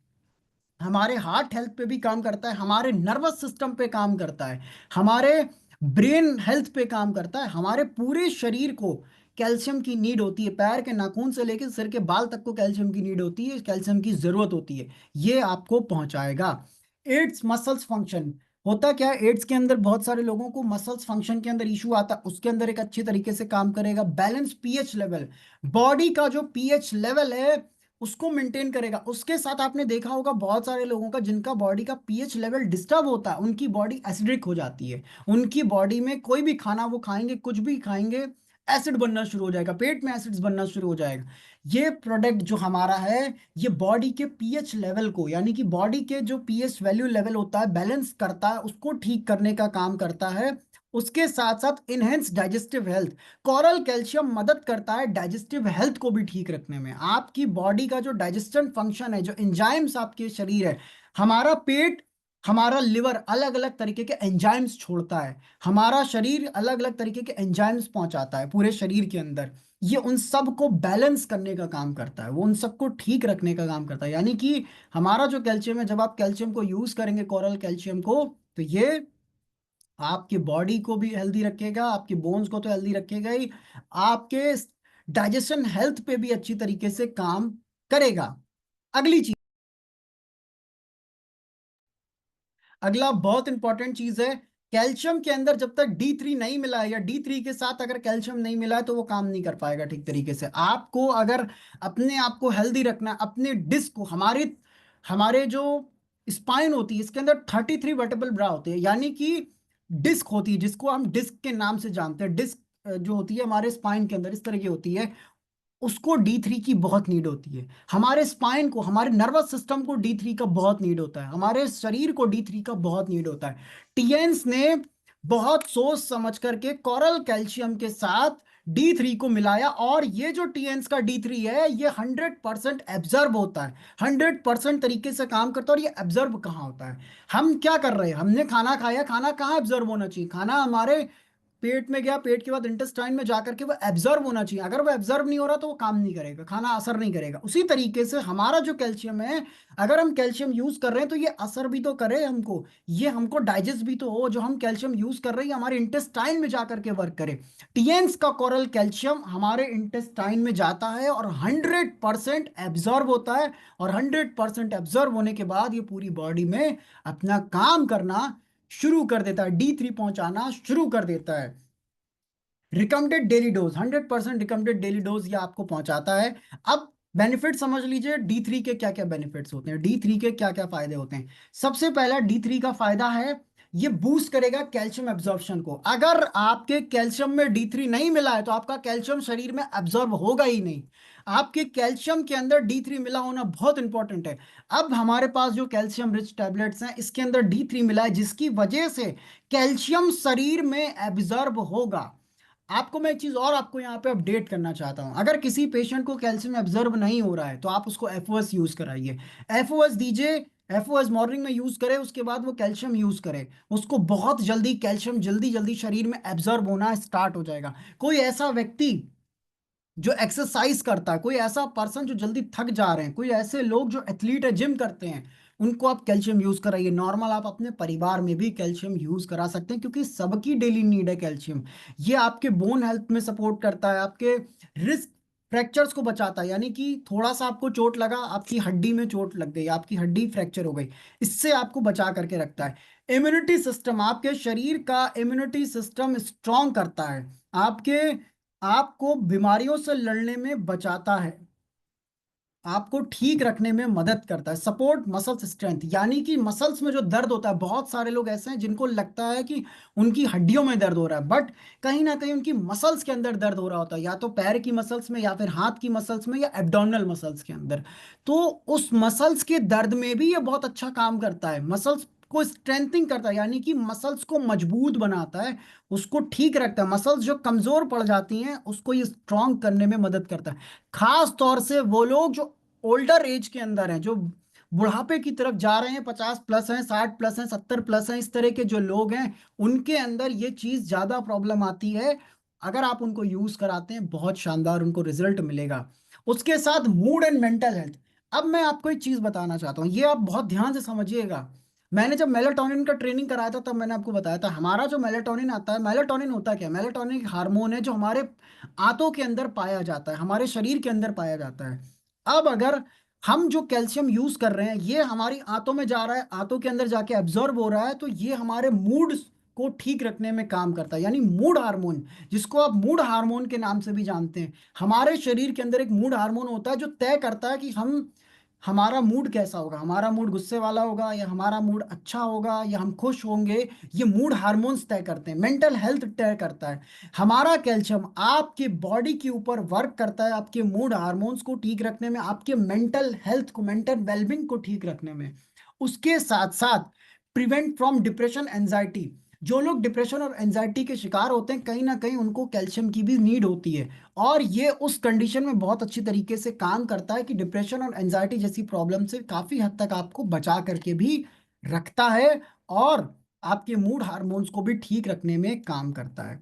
हमारे हार्ट हेल्थ पे भी काम करता है, हमारे नर्वस सिस्टम पे काम करता है, हमारे ब्रेन हेल्थ पे काम करता है। हमारे पूरे शरीर को कैल्शियम की नीड होती है, पैर के नाखून से लेकर सिर के बाल तक को कैल्शियम की नीड होती है, कैल्शियम की जरूरत होती है, ये आपको पहुंचाएगा। एड्स मसल्स फंक्शन, होता क्या है एड्स के अंदर बहुत सारे लोगों को मसल्स फंक्शन के अंदर इशू आता है, उसके अंदर एक अच्छी तरीके से काम करेगा। बैलेंस पीएच लेवल, बॉडी का जो पीएच लेवल है उसको मेंटेन करेगा। उसके साथ आपने देखा होगा बहुत सारे लोगों का जिनका बॉडी का पीएच लेवल डिस्टर्ब होता है, उनकी बॉडी एसिडिक हो जाती है, उनकी बॉडी में कोई भी खाना वो खाएंगे, कुछ भी खाएंगे, एसिड बनना शुरू हो जाएगा, पेट में एसिड्स बनना शुरू हो जाएगा। ये प्रोडक्ट जो हमारा है ये बॉडी के पीएच लेवल को, यानी कि बॉडी के जो पीएच वैल्यू लेवल होता है बैलेंस करता है, उसको ठीक करने का काम करता है। उसके साथ साथ enhance digestive health, coral calcium मदद करता है डाइजेस्टिव हेल्थ को भी ठीक रखने में। आपकी बॉडी का जो डाइजेशन फंक्शन है, जो एंजाइम्स आपके शरीर है, हमारा पेट हमारा लिवर अलग अलग तरीके के एंजाइम्स छोड़ता है, हमारा शरीर अलग अलग तरीके के एंजाइम्स पहुंचाता है पूरे शरीर के अंदर। ये उन सब को बैलेंस करने का काम करता है, वो उन सबको ठीक रखने का काम करता है। यानी कि हमारा जो कैल्शियम है, जब आप कैल्शियम को यूज करेंगे, कोरल कैल्शियम को, तो ये आपकी बॉडी को भी हेल्दी रखेगा, आपके बोन्स को तो हेल्दी रखेगा ही, आपके डाइजेशन हेल्थ पे भी अच्छी तरीके से काम करेगा। अगली चीज, अगला बहुत इंपॉर्टेंट चीज है, कैल्शियम के अंदर जब तक D3 नहीं मिला है, या D3 के साथ अगर कैल्शियम नहीं मिला है, तो वो काम नहीं कर पाएगा ठीक तरीके से। आपको अगर अपने आप को हेल्दी रखना है, अपने डिस्क को, हमारे हमारे जो स्पाइन होती है इसके अंदर 33 वर्टेब्रल ब्रा होते हैं, यानी कि डिस्क होती है, जिसको हम डिस्क के नाम से जानते हैं। डिस्क जो होती है हमारे स्पाइन के अंदर इस तरह की होती है, उसको D3 की बहुत नीड होती है। हमारे स्पाइन को, हमारे नर्वस सिस्टम को D3 का बहुत नीड होता है, हमारे शरीर को D3 का बहुत नीड होता है। टीएन्स ने बहुत सोच समझ करके कोरल कैल्शियम के साथ D3 को मिलाया, और ये जो टीएन्स का D3 है, ये 100% एब्जर्व होता है, 100% तरीके से काम करता है। और ये एब्जर्व कहाँ होता है? हम क्या कर रहे हैं, हमने खाना खाया, खाना कहाँ एब्जर्व होना चाहिए? खाना हमारे पेट में गया, पेट के बाद इंटेस्टाइन में जाकर के वो एब्जर्व होना चाहिए। अगर वो एब्जर्व नहीं हो रहा तो वो काम नहीं करेगा, खाना असर नहीं करेगा। उसी तरीके से हमारा जो कैल्शियम है, अगर हम कैल्शियम यूज कर रहे हैं तो ये असर भी तो करे हमको, ये हमको डाइजेस्ट भी तो हो। जो हम कैल्शियम यूज कर रहे हैं हमारे इंटेस्टाइन में जाकर के वर्क करे। टीएन्स का कोरल कैल्शियम हमारे इंटेस्टाइन में जाता है और 100% एब्जॉर्ब होता है, और 100% एब्जॉर्ब होने के बाद ये पूरी बॉडी में अपना काम करना शुरू कर देता है, D3 पहुंचाना शुरू कर देता है। Recommended daily dose, 100% recommended daily dose ये आपको पहुंचाता है। अब बेनिफिट समझ लीजिए, D3 के क्या क्या बेनिफिट्स होते हैं, D3 के क्या क्या फायदे होते हैं। सबसे पहला D3 का फायदा है, ये बूस्ट करेगा कैल्शियम एब्जॉर्प्शन को। अगर आपके कैल्शियम में D3 नहीं मिला है तो आपका कैल्शियम शरीर में एब्जॉर्ब होगा ही नहीं। आपके कैल्शियम के अंदर D3 मिला होना बहुत इंपॉर्टेंट है। अब हमारे पास जो कैल्शियम रिच टैबलेट्स हैं, इसके अंदर D3 मिला है, जिसकी वजह से कैल्शियम शरीर में एब्जॉर्ब होगा। आपको मैं एक चीज और आपको यहाँ पे अपडेट करना चाहता हूँ, अगर किसी पेशेंट को कैल्शियम एब्जर्व नहीं हो रहा है तो आप उसको एफओएस यूज कराइए, एफओएस दीजिए। एफओएस मॉर्निंग में यूज करे, उसके बाद वो कैल्शियम यूज करे, उसको बहुत जल्दी कैल्शियम जल्दी जल्दी शरीर में एब्जर्व होना स्टार्ट हो जाएगा। कोई ऐसा व्यक्ति जो एक्सरसाइज करता है, कोई ऐसा पर्सन जो जल्दी थक जा रहे हैं, कोई ऐसे लोग जो एथलीट है, जिम करते हैं, उनको आप कैल्शियम यूज कराइए। नॉर्मल आप अपने परिवार में भी कैल्शियम यूज करा सकते हैं, क्योंकि सबकी डेली नीड है कैल्शियम। ये आपके बोन हेल्थ में सपोर्ट करता है, आपके रिस्क फ्रैक्चर्स को बचाता है। यानी कि थोड़ा सा आपको चोट लगा, आपकी हड्डी में चोट लग गई, आपकी हड्डी फ्रैक्चर हो गई, इससे आपको बचा करके रखता है। इम्यूनिटी सिस्टम, आपके शरीर का इम्यूनिटी सिस्टम स्ट्रांग करता है, आपके आपको बीमारियों से लड़ने में बचाता है, आपको ठीक रखने में मदद करता है। सपोर्ट मसल्स स्ट्रेंथ, यानी कि मसल्स में जो दर्द होता है, बहुत सारे लोग ऐसे हैं जिनको लगता है कि उनकी हड्डियों में दर्द हो रहा है, बट कहीं ना कहीं उनकी मसल्स के अंदर दर्द हो रहा होता है, या तो पैर की मसल्स में, या फिर हाथ की मसल्स में, या एब्डोमिनल मसल्स के अंदर। तो उस मसल्स के दर्द में भी ये बहुत अच्छा काम करता है, मसल्स को स्ट्रेंथिंग करता है, यानी कि मसल्स को मजबूत बनाता है, उसको ठीक रखता है। मसल्स जो कमजोर पड़ जाती हैं उसको ये स्ट्रांग करने में मदद करता है। खास तौर से वो लोग जो ओल्डर एज के अंदर हैं, जो बुढ़ापे की तरफ जा रहे हैं, 50+ हैं, 60+ हैं, 70+ हैं, इस तरह के जो लोग हैं, उनके अंदर ये चीज ज्यादा प्रॉब्लम आती है। अगर आप उनको यूज कराते हैं, बहुत शानदार उनको रिजल्ट मिलेगा। उसके साथ मूड एंड मेंटल हेल्थ। अब मैं आपको एक चीज बताना चाहता हूँ, ये आप बहुत ध्यान से समझिएगा। मैंने जब मेलाटोनिन का ट्रेनिंग कराया था, तब मैंने आपको बताया था, हमारा जो मेलाटोनिन आता है, मेलाटोनिन होता क्या है? मेलाटोनिन एक हार्मोन है जो हमारे आंतों के अंदर पाया जाता है, हमारे शरीर के अंदर पाया जाता है। अब अगर हम जो कैल्शियम यूज कर रहे हैं, ये हमारी आंतों में जा रहा है, आंतों के अंदर जाके एब्जॉर्ब हो रहा है, तो ये हमारे मूड को ठीक रखने में काम करता है, यानी मूड हार्मोन, जिसको आप मूड हार्मोन के नाम से भी जानते हैं। हमारे शरीर के अंदर एक मूड हार्मोन होता है जो तय करता है कि हमारा मूड कैसा होगा, हमारा मूड गुस्से वाला होगा, या हमारा मूड अच्छा होगा, या हम खुश होंगे। ये मूड हार्मोन्स तय करते हैं, मेंटल हेल्थ तय करता है। हमारा कैल्शियम आपके बॉडी के ऊपर वर्क करता है, आपके मूड हार्मोन्स को ठीक रखने में, आपके मेंटल हेल्थ को, मेंटल वेलबिंग को ठीक रखने में। उसके साथ साथ प्रिवेंट फ्रॉम डिप्रेशन एंजाइटी। जो लोग डिप्रेशन और एंजाइटी के शिकार होते हैं, कहीं ना कहीं उनको कैल्शियम की भी नीड होती है, और ये उस कंडीशन में बहुत अच्छी तरीके से काम करता है कि डिप्रेशन और एंजाइटी जैसी प्रॉब्लम से काफी हद तक आपको बचा करके भी रखता है और आपके मूड हार्मोन्स को भी ठीक रखने में काम करता है।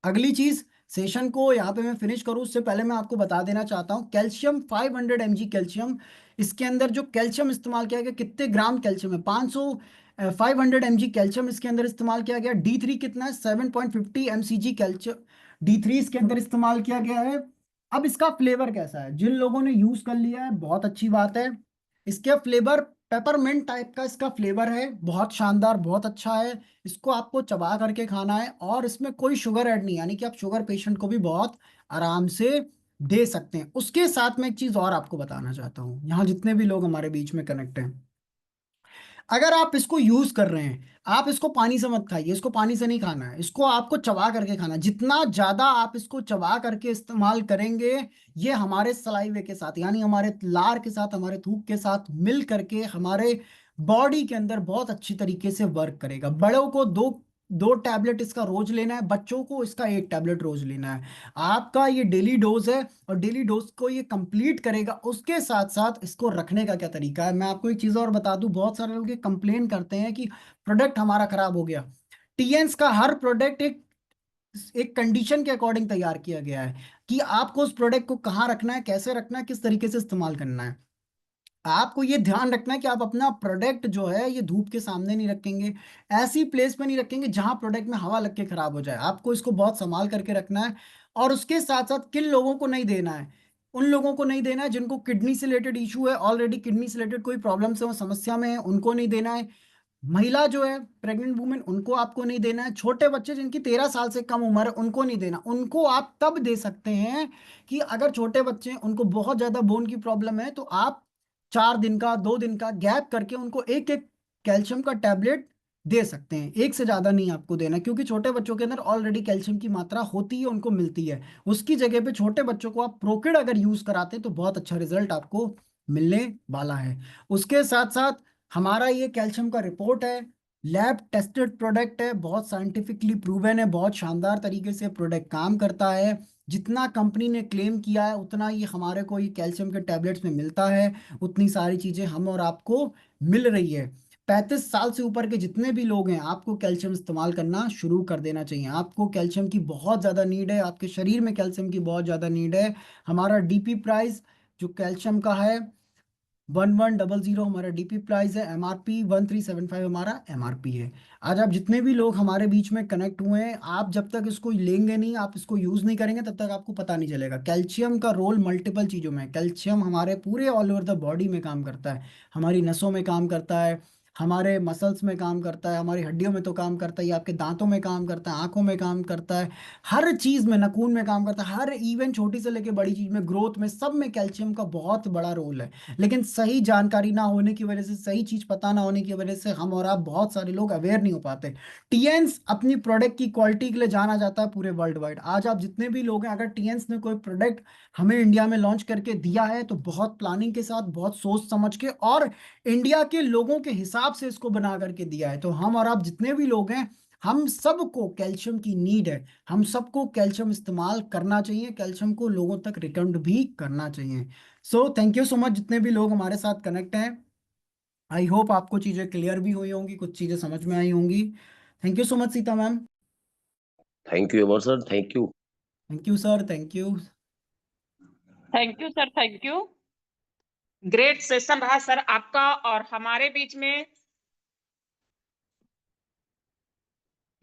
अगली चीज, सेशन को यहाँ पे मैं फिनिश करूँ उससे पहले मैं आपको बता देना चाहता हूँ, कैल्शियम 500 mg कैल्शियम, इसके अंदर जो कैल्शियम इस्तेमाल किया गया, कितने ग्राम कैल्शियम है, 500 mg कैल्शियम इसके अंदर इस्तेमाल किया गया। D3 कितना है, 7.50 mcg कैल्शियम D3 इसके अंदर इस्तेमाल किया गया है। अब इसका फ्लेवर कैसा है, जिन लोगों ने यूज कर लिया है बहुत अच्छी बात है। इसका फ्लेवर पेपरमिंट टाइप का इसका फ्लेवर है, बहुत शानदार, बहुत अच्छा है। इसको आपको चबा करके खाना है और इसमें कोई शुगर ऐड नहीं, यानी कि आप शुगर पेशेंट को भी बहुत आराम से दे सकते हैं। उसके साथ में एक चीज और आपको बताना चाहता हूँ, यहाँ जितने भी लोग हमारे बीच में कनेक्ट हैं, अगर आप इसको यूज कर रहे हैं, आप इसको पानी से मत खाइए, इसको पानी से नहीं खाना है, इसको आपको चबा करके खाना है। जितना ज्यादा आप इसको चबा करके इस्तेमाल करेंगे, ये हमारे सलाइवे के साथ, यानी हमारे लार के साथ, हमारे थूक के साथ मिल करके हमारे बॉडी के अंदर बहुत अच्छी तरीके से वर्क करेगा। बड़ों को दो दो टैबलेट इसका रोज लेना है, बच्चों को इसका एक टैबलेट रोज लेना है। आपका ये डेली डोज है और डेली डोज को ये कंप्लीट करेगा। उसके साथ साथ इसको रखने का क्या तरीका है, मैं आपको एक चीज और बता दूं, बहुत सारे लोग ये कंप्लेन करते हैं कि प्रोडक्ट हमारा खराब हो गया। टीएन्स का हर प्रोडक्ट एक एक कंडीशन के अकॉर्डिंग तैयार किया गया है कि आपको उस प्रोडक्ट को कहाँ रखना है, कैसे रखना है, किस तरीके से इस्तेमाल करना है। आपको ये ध्यान रखना है कि आप अपना प्रोडक्ट जो है ये धूप के सामने नहीं रखेंगे, ऐसी प्लेस पे नहीं रखेंगे जहां प्रोडक्ट में हवा लग के खराब हो जाए। आपको इसको बहुत संभाल करके रखना है। और उसके साथ साथ किन लोगों को नहीं देना है, उन लोगों को नहीं देना है जिनको किडनी से रिलेटेड इशू है, ऑलरेडी किडनी से रिलेटेड कोई प्रॉब्लम से वो समस्या में है, उनको नहीं देना है। महिला जो है प्रेग्नेंट वुमेन, उनको आपको नहीं देना है। छोटे बच्चे जिनकी 13 साल से कम उम्र है, उनको नहीं देना। उनको आप तब दे सकते हैं कि अगर छोटे बच्चे हैं, उनको बहुत ज्यादा बोन की प्रॉब्लम है, तो आप 4 दिन का, 2 दिन का गैप करके उनको एक एक कैल्शियम का टैबलेट दे सकते हैं। एक से ज्यादा नहीं आपको देना, क्योंकि छोटे बच्चों के अंदर ऑलरेडी कैल्शियम की मात्रा होती है, उनको मिलती है। उसकी जगह पे छोटे बच्चों को आप प्रोकिड अगर यूज कराते हैं तो बहुत अच्छा रिजल्ट आपको मिलने वाला है। उसके साथ साथ हमारा ये कैल्शियम का रिपोर्ट है, लैब टेस्टेड प्रोडक्ट है, बहुत साइंटिफिकली प्रूवन है, बहुत शानदार तरीके से प्रोडक्ट काम करता है। जितना कंपनी ने क्लेम किया है उतना ये हमारे को ये कैल्शियम के टैबलेट्स में मिलता है, उतनी सारी चीजें हम और आपको मिल रही है। 35 साल से ऊपर के जितने भी लोग हैं, आपको कैल्शियम इस्तेमाल करना शुरू कर देना चाहिए। आपको कैल्शियम की बहुत ज़्यादा नीड है, आपके शरीर में कैल्शियम की बहुत ज़्यादा नीड है। हमारा डीपी प्राइस जो कैल्शियम का है 1100 हमारा डीपी प्राइस है, एमआरपी 1375 हमारा एमआरपी है। आज आप जितने भी लोग हमारे बीच में कनेक्ट हुए हैं, आप जब तक इसको लेंगे नहीं, आप इसको यूज नहीं करेंगे, तब तक आपको पता नहीं चलेगा। कैल्शियम का रोल मल्टीपल चीजों में है। कैल्शियम हमारे पूरे ऑल ओवर द बॉडी में काम करता है, हमारी नसों में काम करता है, हमारे मसल्स में काम करता है, हमारी हड्डियों में तो काम करता ही, आपके दांतों में काम करता है, आंखों में काम करता है, हर चीज में, नखून में काम करता है, हर इवन छोटी से लेके बड़ी चीज में, ग्रोथ में, सब में कैल्शियम का बहुत बड़ा रोल है। लेकिन सही जानकारी ना होने की वजह से, सही चीज पता ना होने की वजह से हम और आप बहुत सारे लोग अवेयर नहीं हो पाते। टीएन्स अपनी प्रोडक्ट की क्वालिटी के लिए जाना जाता है पूरे वर्ल्ड वाइड। आज आप जितने भी लोग हैं, अगर टीएन्स ने कोई प्रोडक्ट हमें इंडिया में लॉन्च करके दिया है तो बहुत प्लानिंग के साथ, बहुत सोच समझ के और इंडिया के लोगों के हिसाब से इसको बना करके दिया है। तो हम और आप जितने भी लोग हैं, हम सबको कैल्शियम की नीड है, हम सबको कैल्शियम इस्तेमाल करना चाहिए, कैल्शियम को लोगों तक रिकमेंड भी करना चाहिए। So thank you so much जितने भी लोग हमारे साथ कनेक्ट हैं। आई होप आपको चीज़ें क्लियर भी हुई होंगी, कुछ चीज़ें समझ में आई होंगी। Thank you so much Sita ma'am. Thank you Amar sir, thank you. Thank you sir, thank you. Thank you sir, thank you. Great session रहा सर आपका। और हमारे बीच में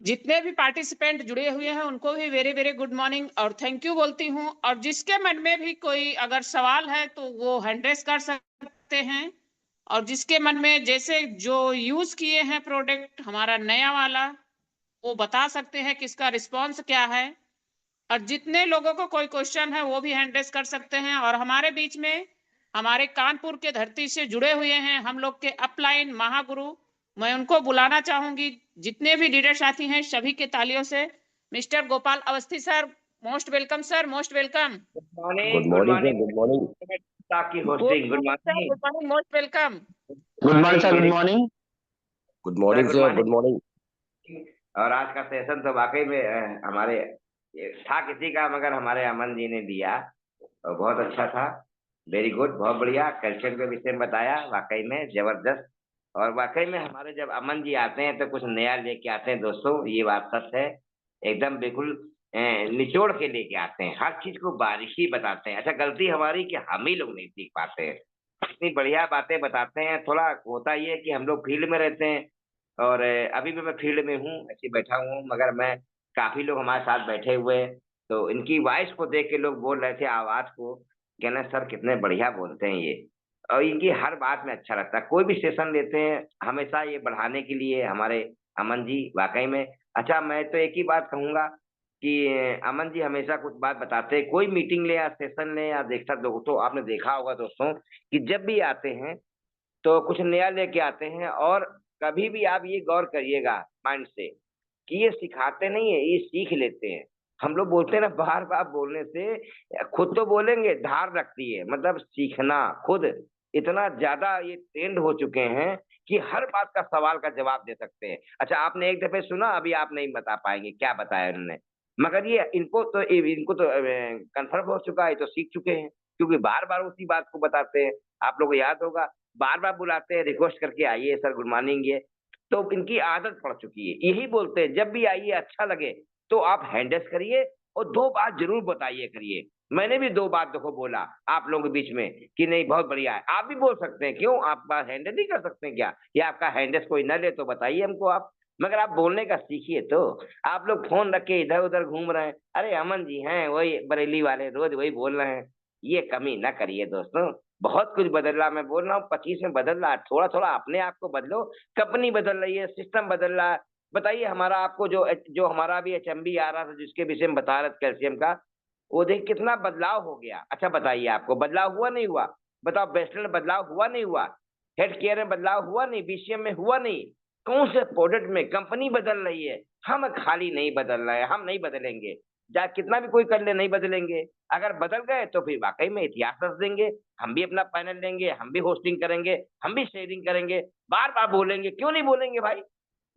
जितने भी पार्टिसिपेंट जुड़े हुए हैं उनको भी वेरी वेरी गुड मॉर्निंग और थैंक यू बोलती हूँ। और जिसके मन में भी कोई अगर सवाल है तो वो हैंड रेस कर सकते हैं। और जिसके मन में जैसे जो यूज किए हैं प्रोडक्ट हमारा नया वाला, वो बता सकते हैं कि इसका रिस्पॉन्स क्या है। और जितने लोगों को कोई क्वेश्चन है वो भी हैंड रेस कर सकते हैं। और हमारे बीच में हमारे कानपुर के धरती से जुड़े हुए हैं हम लोग के अपलाइन महागुरु, मैं उनको बुलाना चाहूंगी। जितने भी लीडर साथी हैं सभी के तालियों से। Mister Gopal Awasthi sir, most welcome sir, most welcome. Good morning sir, good morning. की hosting. Good morning. Good morning, most welcome. Good morning sir, good morning. Good morning sir, good morning. और आज का सेशन तो वाकई में हमारे था किसी का, मगर हमारे अमन जी ने दिया और बहुत अच्छा था। वेरी गुड, बहुत बढ़िया। कैल्शियम के विषय में बताया, वाकई में जबरदस्त। और वाकई में हमारे जब अमन जी आते हैं तो कुछ नया लेके आते हैं दोस्तों, ये बात सच है। एकदम बिल्कुल निचोड़ के लेके आते हैं, हर चीज को बारीकी बताते हैं। अच्छा, गलती हमारी कि हम ही लोग नहीं सीख पाते हैं। इतनी बढ़िया बातें बताते हैं। थोड़ा होता ये है कि हम लोग फील्ड में रहते हैं, और अभी भी मैं फील्ड में हूँ, ऐसे बैठा हुआ हूँ, मगर मैं काफी लोग हमारे साथ बैठे हुए हैं, तो इनकी वॉइस को देख के लोग बोल रहे थे, आवाज को, कहना सर कितने बढ़िया बोलते हैं ये। और इनकी हर बात में अच्छा लगता है। कोई भी सेशन लेते हैं हमेशा ये बढ़ाने के लिए हमारे अमन जी, वाकई में। अच्छा, मैं तो एक ही बात कहूंगा कि अमन जी हमेशा कुछ बात बताते हैं। कोई मीटिंग ले या सेशन ले या देखता तो आपने देखा होगा दोस्तों कि जब भी आते हैं तो कुछ नया लेके आते हैं। और कभी भी आप ये गौर करिएगा माइंड से कि ये सिखाते नहीं है, ये सीख लेते हैं। हम लोग बोलते हैं ना, बार बार बोलने से खुद तो बोलेंगे, धार रखती है। मतलब सीखना खुद इतना ज्यादा ये ट्रेंड हो चुके हैं कि हर बात का सवाल का जवाब दे सकते हैं। अच्छा, आपने एक दफे सुना, अभी आप नहीं बता पाएंगे क्या बताया उन्होंने, मगर ये इनको तो कंफर्म हो चुका है, तो सीख चुके हैं, क्योंकि बार बार उसी बात को बताते हैं। आप लोगों को याद होगा, बार बार बुलाते हैं, रिक्वेस्ट करके आइए सर, गुड मॉर्निंग, ये तो इनकी आदत पड़ चुकी है। यही बोलते हैं जब भी आइए, अच्छा लगे तो आप हैंडल्स करिए और 2 बात जरूर बताइए करिए। मैंने भी 2 बात देखो बोला आप लोगों के बीच में कि नहीं बहुत बढ़िया है। आप भी बोल सकते हैं, क्यों आप हैंडल नहीं कर सकते हैं क्या? या आपका हैंडल्स कोई न ले तो बताइए हमको आप, मगर आप बोलने का सीखिए। तो आप लोग फोन रख के इधर उधर घूम रहे हैं, अरे अमन जी हैं वही बरेली वाले, रोज वही बोल रहे हैं, ये कमी ना करिए दोस्तों। बहुत कुछ बदल रहा, मैं बोल रहा हूँ 25 में बदल रहा है। थोड़ा थोड़ा अपने आप को बदलो, कंपनी बदल रही है, सिस्टम बदल रहा है। बताइए, हमारा आपको जो हमारा भी एचएमबी आ रहा था, जिसके विषय में बता रहे थे कैल्शियम का, वो देख कितना बदलाव हो गया। अच्छा बताइए, आपको बदलाव हुआ नहीं हुआ? बताओ, वेस्टर्न में बदलाव हुआ नहीं हुआ? हेल्थ केयर में बदलाव हुआ नहीं? बीसीएम में हुआ नहीं? कौन से प्रोडक्ट में कंपनी बदल रही है, हम खाली नहीं बदल रहे हैं, हम नहीं बदलेंगे। चाहे कितना भी कोई कर ले, नहीं बदलेंगे। अगर बदल गए तो फिर वाकई में इतिहास रच देंगे। हम भी अपना पैनल लेंगे, हम भी होस्टिंग करेंगे, हम भी शेयरिंग करेंगे, बार बार बोलेंगे, क्यों नहीं बोलेंगे भाई?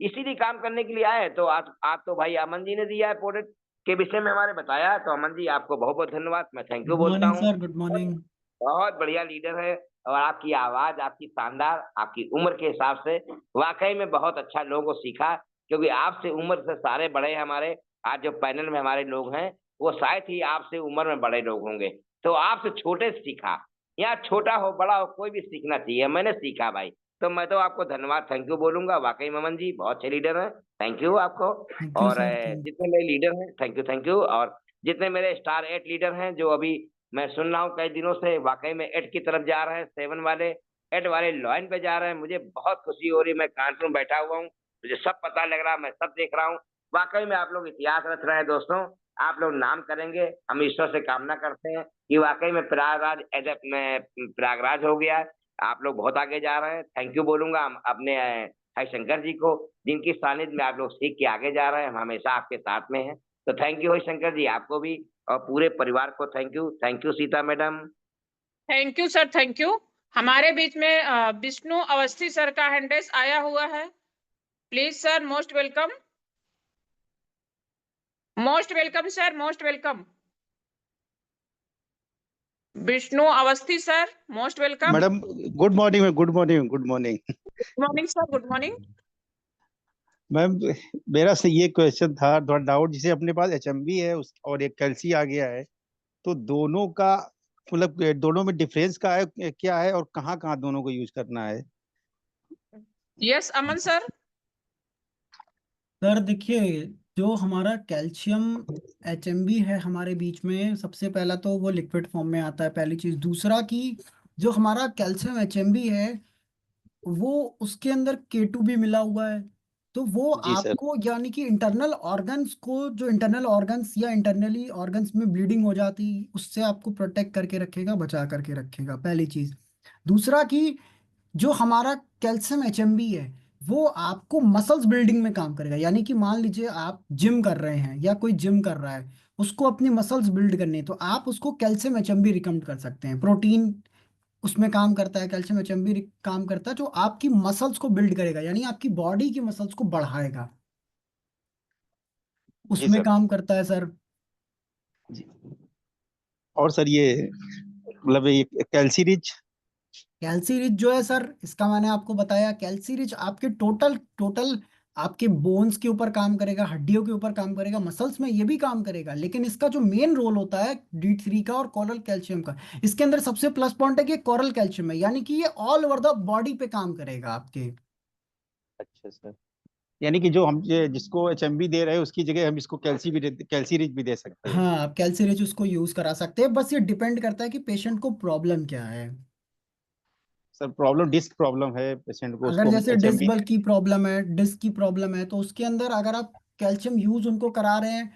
इसीलिए काम करने के लिए आए। तो आज तो भाई अमन जी ने दिया है, प्रोडक्ट के विषय में हमारे बताया, तो अमन जी आपको बहुत बहुत धन्यवाद, मैं थैंक यू गुड बोलता मॉर्निंग हूँ। Sir, good morning. बहुत बढ़िया लीडर है, और आपकी आवाज, आपकी शानदार, आपकी उम्र के हिसाब से वाकई में बहुत अच्छा लोगों को सीखा, क्योंकि आपसे उम्र से सारे बड़े हैं हमारे। आज जो पैनल में हमारे लोग हैं, वो शायद ही आपसे उम्र में बड़े लोग होंगे, तो आपसे छोटे से सीखा। यहाँ छोटा हो बड़ा हो, कोई भी सीखना चाहिए, मैंने सीखा भाई। तो मैं तो आपको धन्यवाद, थैंक यू बोलूंगा। वाकई में अमन जी बहुत अच्छे लीडर हैं, थैंक यू आपको। थैंक यू और सर, थैंक जितने मेरे लीडर हैं, थैंक यू। और जितने मेरे स्टार 8 लीडर हैं, जो अभी मैं सुन रहा हूँ कई दिनों से, वाकई में 8 की तरफ जा रहे हैं, 7 वाले 8 वाले लाइन पे जा रहे हैं, मुझे बहुत खुशी हो रही है। मैं कानपुर में बैठा हुआ हूँ, मुझे सब पता लग रहा है, मैं सब देख रहा हूँ। वाकई में आप लोग इतिहास रच रहे हैं दोस्तों, आप लोग नाम करेंगे। हम ईश्वर से कामना करते हैं कि वाकई में प्रयागराज में प्रयागराज हो गया है, आप लोग बहुत आगे जा रहे हैं। थैंक यू बोलूंगा हम अपने भाई शंकर जी को, जिनकी सानिध्य में आप लोग सीख के आगे जा रहे हैं, हम हमेशा आपके साथ में हैं। तो थैंक यू शंकर जी, आपको भी और पूरे परिवार को thank you Sita madam. Thank you sir, thank you. हमारे बीच में विष्णु अवस्थी सर का हैंडरेस आया हुआ है, please sir, most welcome, most welcome sir, most welcome. Vishnu Awasthi sir, most welcome. Madam good morning, good morning, good morning. Good morning sir, good morning. Ma'am, मेरा से ये question था, थोड़ा डाउट, जैसे अपने पास एचएमबी है और एक कैल्सी आ गया है, तो दोनों का मतलब दोनों में डिफरेंस का है क्या है, और कहाँ कहाँ दोनों को यूज करना है? यस अमन सर। सर देखिए, जो हमारा कैल्शियम एचएमबी है हमारे बीच में, सबसे पहला तो वो लिक्विड फॉर्म में आता है, पहली चीज। दूसरा कि जो हमारा कैल्शियम एचएमबी है, वो उसके अंदर K2 भी मिला हुआ है। तो वो जी सर। आपको यानी कि इंटरनल ऑर्गन्स को, जो इंटरनल ऑर्गन्स या इंटरनली ऑर्गन्स में ब्लीडिंग हो जाती, उससे आपको प्रोटेक्ट करके रखेगा, बचा करके रखेगा, पहली चीज। दूसरा कि जो हमारा कैल्शियम एचएमबी है, वो आपको मसल्स बिल्डिंग में काम करेगा। यानी कि मान लीजिए आप जिम कर रहे हैं या कोई जिम कर रहा है, उसको अपनी मसल्स बिल्ड करनी है, तो आप उसको कैल्शियम एचएमबी रिकमेंड कर सकते हैं। प्रोटीन उसमें काम करता है, कैल्शियम एचएमबी काम करता है, जो आपकी मसल्स को बिल्ड करेगा, यानी आपकी बॉडी की मसल्स को बढ़ाएगा, जी उसमें सर। काम करता है सर। जी। और सर ये मतलब ये कैल्सी रिच कैल्सी रिच जो है सर, इसका मैंने आपको बताया, कैल्सी रिच आपके टोटल टोटल आपके बोन्स के ऊपर काम करेगा, हड्डियों के ऊपर काम करेगा, मसल्स में ये भी काम करेगा, लेकिन इसका जो मेन रोल होता है D3 का और कोरल कैल्शियम का, इसके अंदर सबसे प्लस पॉइंट है कि कोरल कैल्शियम है, यानी कि ये ऑल ओवर द बॉडी पे काम करेगा आपके। अच्छा सर, यानी कि जो हम जिसको एचएमबी दे रहे हैं उसकी जगह हम इसको कैल्सी रिच भी दे सकते हैं। हाँ, आप कैल्सी रिच उसको यूज करा सकते हैं, बस ये डिपेंड करता है कि पेशेंट को प्रॉब्लम क्या है। सर प्रॉब्लम डिस्क प्रॉब्लम है पेशेंट को, अगर उसको जैसे डिस्क एचएमबी। बल की प्रॉब्लम है, डिस्क की प्रॉब्लम है, तो उसके अंदर अगर आप कैल्शियम यूज उनको करा रहे हैं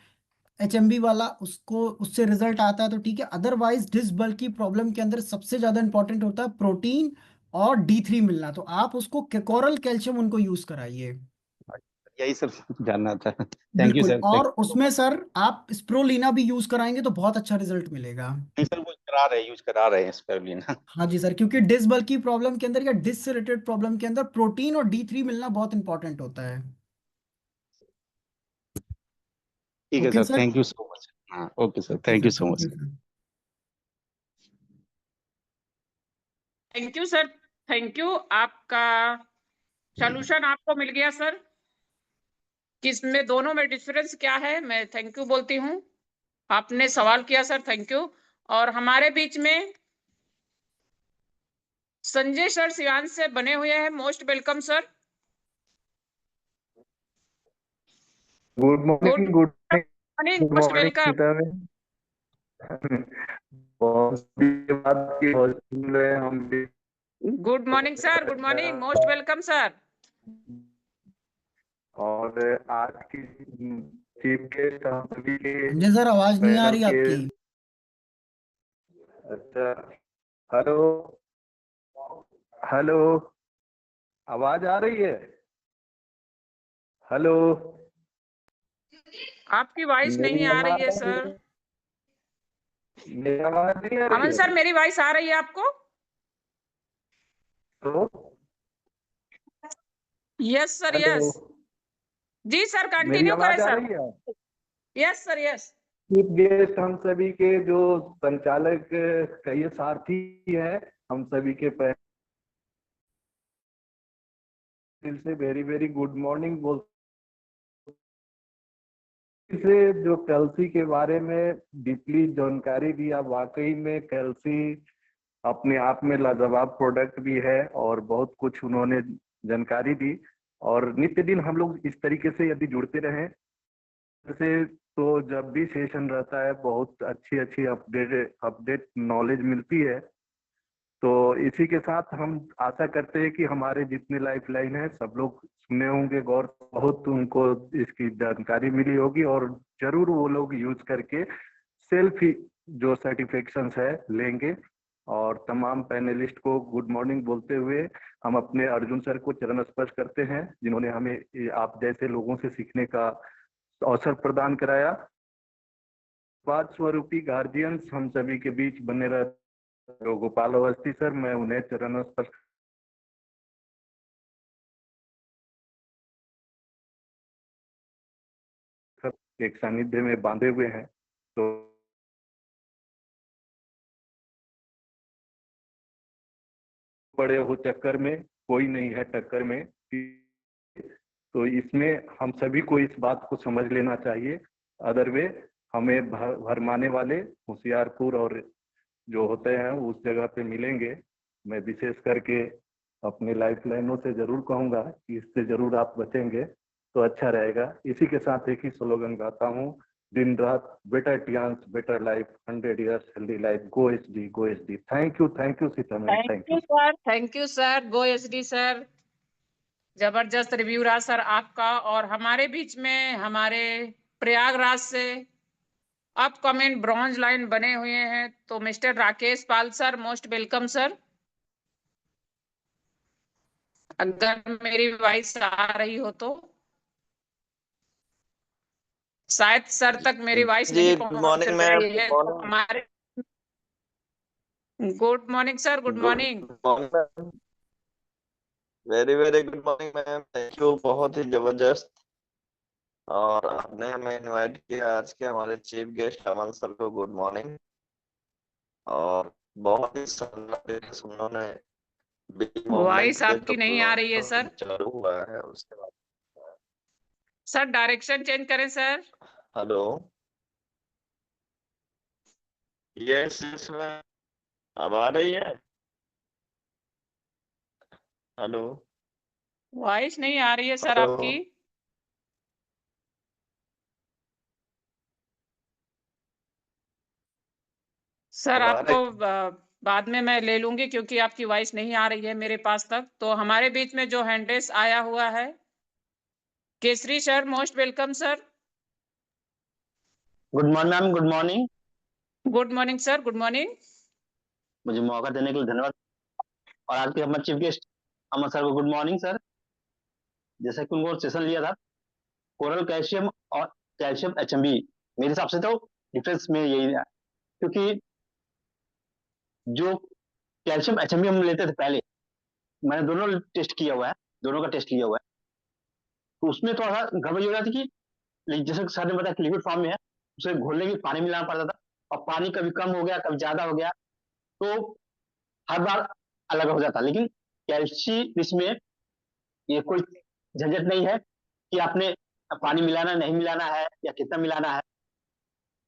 एचएमबी वाला, उसको उससे रिजल्ट आता है तो ठीक है, अदरवाइज डिस्क बल की प्रॉब्लम के अंदर सबसे ज्यादा इंपॉर्टेंट होता है प्रोटीन और D3 मिलना, तो आप उसको कोरल कैल्शियम उनको यूज कराइए। यही सब जानना था। थैंक यू बिल्कुल, सर, और थैंक यू सो उसमें मच। सर आप स्प्रोलीना भी यूज कराएंगे तो बहुत अच्छा रिजल्ट मिलेगा। नहीं सर, वो यूज करा रहे हैं स्पेरुलिना। हाँ जी सर, क्योंकि डिस्क बल की प्रॉब्लम के अंदर या डिस्क से रिलेटेड प्रॉब्लम के अंदर प्रोटीन और D3 मिलना बहुत इंपॉर्टेंट होता है। ठीक है okay sir, sir. Thank you so much. हाँ okay sir, okay thank you sir, so thank much. You sir. Thank you sir, thank you. आपका सॉल्यूशन आपको मिल गया सर, किसमें दोनों में डिफरेंस क्या है, मैं थैंक यू बोलती हूँ। आपने सवाल किया सर, थैंक यू। और हमारे बीच में संजय सर सिवान से बने हुए हैं, most welcome sir. Good good morning, good morning, most morning welcome. Sita में। बहुत दिन के बाद की बहुत सुन रहे हैं हम भी। Good morning sir, good morning, most welcome sir. और आज की चीफ गेस्ट हम सभी के संजय सर, आवाज नहीं आ पैनल रही के। आपकी। अच्छा, हेलो हेलो, आवाज आ रही है? हेलो, आपकी वॉइस मेरी नहीं आ रही है आवाज सर। मेरी आवाज नहीं आ रही अमन है सर, मेरी वॉइस आ रही है आपको? तो? Yes sir, hello, yes. जी सर, मेरी कंटिन्यू करें आवाज आ सर। रही है? Yes sir, yes. Chief guest हम सभी के जो संचालक कई साथी हैं, हम सभी के दिल से वेरी वेरी गुड मॉर्निंग बोल से जो कैल्सी के बारे में डीपली जानकारी दिया। वाकई में कैल्सी अपने आप में लाजवाब प्रोडक्ट भी है और बहुत कुछ उन्होंने जानकारी दी। और नित्य दिन हम लोग इस तरीके से यदि जुड़ते रहें से, तो जब भी सेशन रहता है बहुत अच्छी अच्छी अपडेट नॉलेज मिलती है। तो इसी के साथ हम आशा करते हैं कि हमारे जितने लाइफ लाइन है सब लोग सुने होंगे गौर, बहुत उनको इसकी जानकारी मिली होगी और जरूर वो लोग यूज करके सेल्फ ही जो सर्टिफिकेशन है लेंगे। और तमाम पैनलिस्ट को गुड मॉर्निंग बोलते हुए हम अपने अर्जुन सर को चरण स्पर्श करते हैं, जिन्होंने हमें आप जैसे लोगों से सीखने का अवसर प्रदान कराया। वाद स्वरूपी गार्जियंस हम सभी के बीच बने रहते तो गोपाल अवस्थी सर, मैं उन्हें चरण स्पर्श एक सानिध्य में बांधे हुए हैं। तो बड़े हो चक्कर में कोई नहीं है टक्कर में, तो इसमें हम सभी को इस बात को समझ लेना चाहिए। अदर वे हमें भरमाने वाले होशियारपुर और जो होते हैं उस जगह पे मिलेंगे। मैं विशेष करके अपने लाइफ लाइनों से जरूर कहूंगा कि इससे जरूर आप बचेंगे तो अच्छा रहेगा। इसी के साथ एक ही स्लोगन गाता हूँ, दिन रात बेटर टियांस better life, 100 years healthy life, go HD go HD. Thank you Sita ma'am, thank thank you you. Sir, thank you sir, go SD sir. जबरदस्त रिव्यू रहा सर आपका। और हमारे बीच में हमारे प्रयागराज से अपकमिंग ब्रॉन्ज लाइन बने हुए हैं, तो मिस्टर राकेश पाल सर, मोस्ट वेलकम सर। अगर मेरी वॉइस आ रही हो तो, शायद सर तक मेरी वॉइस जी नहीं गुड पहुंच मॉर्निंग मैम, रही गुड है, तो मॉर्निंग। हमारे good morning sir, good morning. Good morning ma'am, very very good morning ma'am, thank you, बहुत ही जबरदस्त। और आपने हमें इनवाइट किया आज के हमारे चीफ गेस्ट अमन सर को, गुड मॉर्निंग। और बहुत ही शानदार उन्होंने वॉइस आपकी नहीं आ रही है सर। चालू हुआ है उसके बाद। सर डायरेक्शन चेंज करें सर। हेलो, यस मैम, अब आ रही है? हेलो वॉइस नहीं आ रही है सर हेलो। आपकी। सर अब आ आपको रही? बाद में मैं ले लूंगी क्योंकि आपकी वॉइस नहीं आ रही है मेरे पास तक। तो हमारे बीच में जो हैंड रेस आया हुआ है, Kesari sir, most welcome sir. Good morning ma'am, good morning. Good morning sir, good morning. मुझे मौका देने के लिए धन्यवाद। और आज के हमारे चीफ गेस्ट अमन सर को गुड मॉर्निंग सर। जैसे कि उनको सेशन लिया था कोरल कैल्शियम और कैल्शियम एचएमबी, मेरे हिसाब से तो डिफरेंस में यही है, क्योंकि जो कैल्शियम एचएमबी हम लेते थे पहले, मैंने दोनों टेस्ट किया हुआ है, दोनों का टेस्ट लिया हुआ है, तो उसमें थोड़ा सा गड़बड़ी हो जाती कि जैसे सर ने बताया कि लिक्विड फॉर्म में है, उसे घोलने के लिए पानी मिलाना पड़ता था, और पानी कभी कम हो गया कभी ज्यादा हो गया, तो हर बार अलग हो जाता। लेकिन कैल्शियम इसमें ये कोई झंझट नहीं है कि आपने पानी मिलाना नहीं मिलाना है या कितना मिलाना है,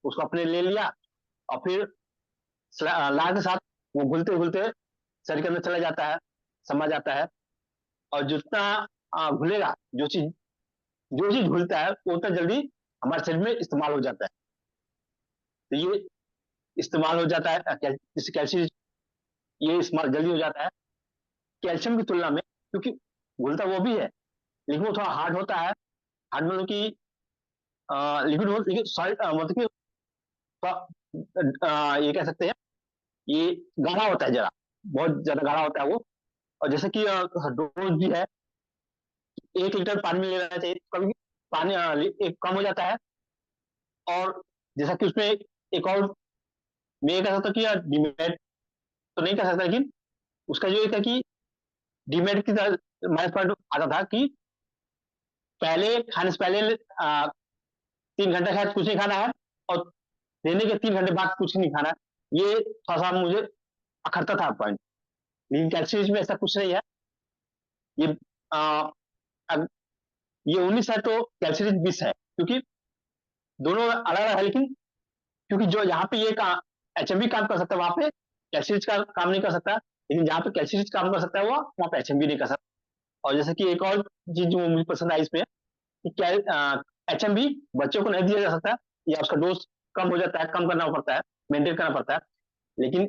उसको आपने ले लिया और फिर ला के साथ वो घुलते घुलते शरीर के अंदर चला जाता है, समा जाता है। और जितना घुलेगा, जो चीज घुलता है वो उतना जल्दी हमारे शरीर में इस्तेमाल हो जाता है। तो ये इस्तेमाल हो जाता है जैसे कैल्शियम, ये इस्तेमाल जल्दी हो जाता है कैल्शियम की तुलना में, क्योंकि घुलता वो भी है लेकिन वो थोड़ा हार्ड होता है। हार्ड मतलब कि लिक्विड हो, लेकिन सॉलिड मतलब कि ये कह सकते हैं ये गाढ़ा होता है, जरा बहुत ज्यादा गाढ़ा होता है वो। और जैसे कि डोज भी है, 1 लीटर पानी में लेना चाहिए, कभी पानी एक कम हो जाता है। और जैसा कि उसमें एक और मैं ये कह सकता हूँ कि डिमेट तो नहीं कह सकता, लेकिन उसका जो एक है कि डिमेट की माइनस पॉइंट आता था कि पहले खाने से पहले 3 घंटे शायद कुछ नहीं खाना है, और लेने के 3 घंटे बाद कुछ नहीं खाना है। ये थोड़ा सा मुझे अखरता था पॉइंट, लेकिन कैल्शियम में ऐसा कुछ नहीं है। ये आ, ये 19 है तो कैल्शियम 20 है, क्योंकि दोनों अलग अलग है। लेकिन क्योंकि जो यहाँ पे ये एचएमबी काम कर सकता है, वहां पे कैल्शियम का काम नहीं कर सकता, लेकिन जहाँ पे कैल्शियम काम कर सकता है वो वहाँ पे एचएमबी नहीं कर सकता। और जैसे कि एक और चीज जो मुझे पसंद आई इसमें कि क्या एचएमबी बच्चों को नहीं दिया जा सकता, या उसका डोज कम हो जाता है, कम करना पड़ता है, मेंटेन करना पड़ता है। लेकिन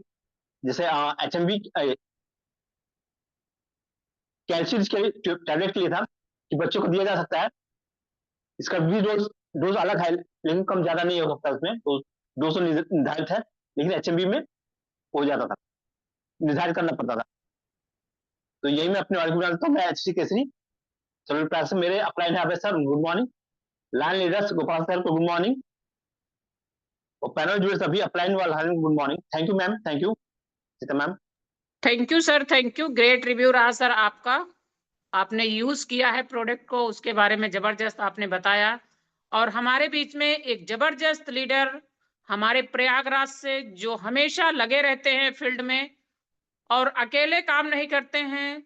जैसे एचएमबी कैल्शियम के टैबलेट के लिए था कि बच्चों को दिया जा सकता है, इसका भी डोज अलग है, लेकिन कम ज्यादा नहीं हो सकता उसमें, तो 200 निर्धारित है, लेकिन एचएमबी में हो जाता था, निर्धारित करना पड़ता था। तो यही मैं अपने बारे में जानता हूँ। मैं एचसी केसरी सोलर प्लान से, मेरे अप्लाइड है sir, good morning. Line leaders Gopal sir को गुड मॉर्निंग, और पैनल जुड़े सभी अप्लाइड वाले good morning. Thank you ma'am, thank you Sita ma'am. Thank you sir, thank you. Great review रहा सर आपका। आपने यूज किया है प्रोडक्ट को, उसके बारे में जबरदस्त आपने बताया। और हमारे बीच में एक जबरदस्त लीडर हमारे प्रयागराज से, जो हमेशा लगे रहते हैं फील्ड में और अकेले काम नहीं करते हैं,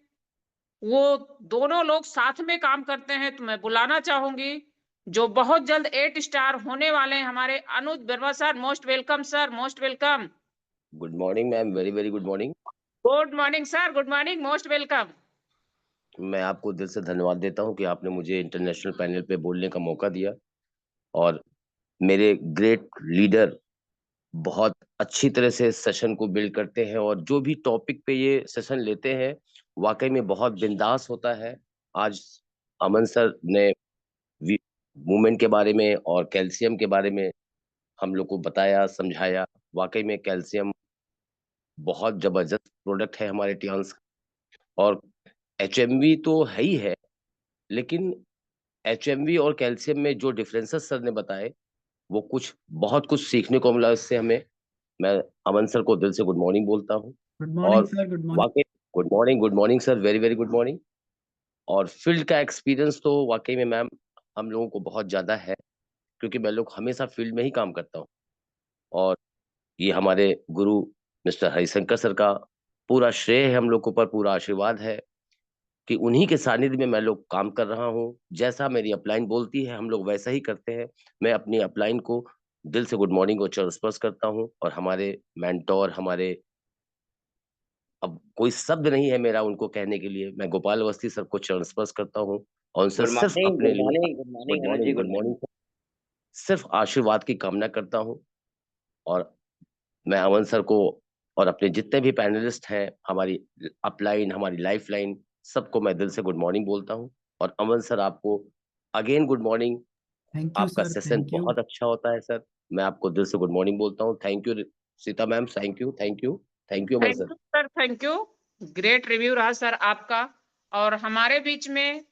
वो दोनों लोग साथ में काम करते हैं। तो मैं बुलाना चाहूंगी जो बहुत जल्द 8 स्टार होने वाले हैं, हमारे Anuj Verma sir. Most welcome sir, most welcome. Good morning ma'am, very very good morning. Good morning sir, good morning, most welcome. मैं आपको दिल से धन्यवाद देता हूं कि आपने मुझे इंटरनेशनल पैनल पे बोलने का मौका दिया। और मेरे ग्रेट लीडर बहुत अच्छी तरह से सेशन को बिल्ड करते हैं, और जो भी टॉपिक पे ये सेशन लेते हैं वाकई में बहुत बिंदास होता है। आज अमन सर ने मूवमेंट के बारे में और कैल्शियम के बारे में हम लोग को बताया, समझाया। वाकई में कैल्शियम बहुत जबरदस्त प्रोडक्ट है हमारे टियान्स का, और एचएमवी तो है ही है, लेकिन एचएमवी और कैल्शियम में जो डिफरेंसेस सर ने बताए वो बहुत कुछ सीखने को मिला इससे हमें। मैं अमन सर को दिल से गुड मॉर्निंग बोलता हूँ। गुड मॉर्निंग और सर, गुड मॉर्निंग। वाकई good morning sir, very very good morning. और फील्ड का एक्सपीरियंस तो वाकई में मैम हम लोगों को बहुत ज्यादा है, क्योंकि मैं लोग हमेशा फील्ड में ही काम करता हूँ। और ये हमारे गुरु मिस्टर हरिशंकर सर का पूरा श्रेय है हम लोग के ऊपर, पूरा आशीर्वाद है कि उन्हीं के सानिध्य में मैं लोग काम कर रहा हूँ। जैसा मेरी अपलाइन बोलती है हम लोग वैसा ही करते हैं। मैं अपनी अपलाइन को दिल से गुड मॉर्निंग को चरण स्पर्श करता हूँ, और हमारे मेंटोर, हमारे, अब कोई शब्द नहीं है मेरा उनको कहने के लिए, मैं गोपाल अवस्थी सर को चरण स्पर्श करता हूँ और उनसे गुड सिर्फ मॉर्निंग, अपने गुड लिए morning, good morning good Anuj ji, morning, good good morning. Morning, सिर्फ आशीर्वाद की कामना करता हूँ। और मैं अमन सर को और अपने जितने भी पैनलिस्ट हैं, हमारी अपलाइन, हमारी लाइफ लाइन, सबको मैं दिल से गुड मॉर्निंग बोलता हूँ। और अमन सर आपको again good morning. Thank you आपका सर, सेशन थैंक यू। बहुत अच्छा होता है सर, मैं आपको दिल से गुड मॉर्निंग बोलता हूँ। Thank you Sita ma'am, thank you, thank you, thank you Aman thank sir. You sir, thank you. Great review रहा सर आपका। और हमारे बीच में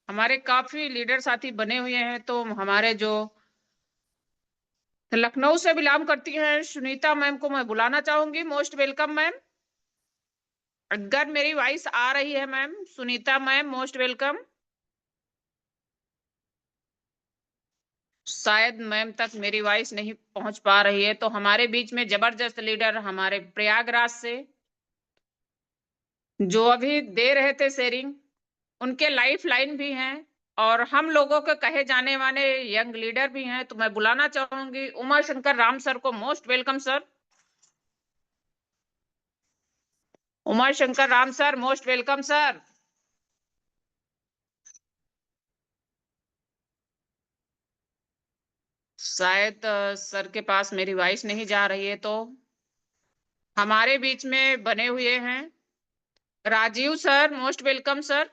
हमारे काफी लीडर साथी बने हुए हैं, तो हमारे जो लखनऊ से बिलोंग करती हैं सुनीता मैम को मैं बुलाना चाहूंगी। Most welcome ma'am. अगर मेरी वॉइस आ रही है ma'am, Sunita ma'am most welcome. शायद मैम तक मेरी वॉइस नहीं पहुंच पा रही है। तो हमारे बीच में जबरदस्त लीडर हमारे प्रयागराज से जो अभी दे रहे थे शेयरिंग, उनके लाइफ लाइन भी हैं और हम लोगों के कहे जाने वाले यंग लीडर भी हैं। तो मैं बुलाना चाहूंगी उमा शंकर राम सर को। Most welcome sir. Uma Shankar Ram sir most welcome sir. शायद सर के पास मेरी वॉइस नहीं जा रही है। तो हमारे बीच में बने हुए हैं Rajiv sir. Most welcome sir.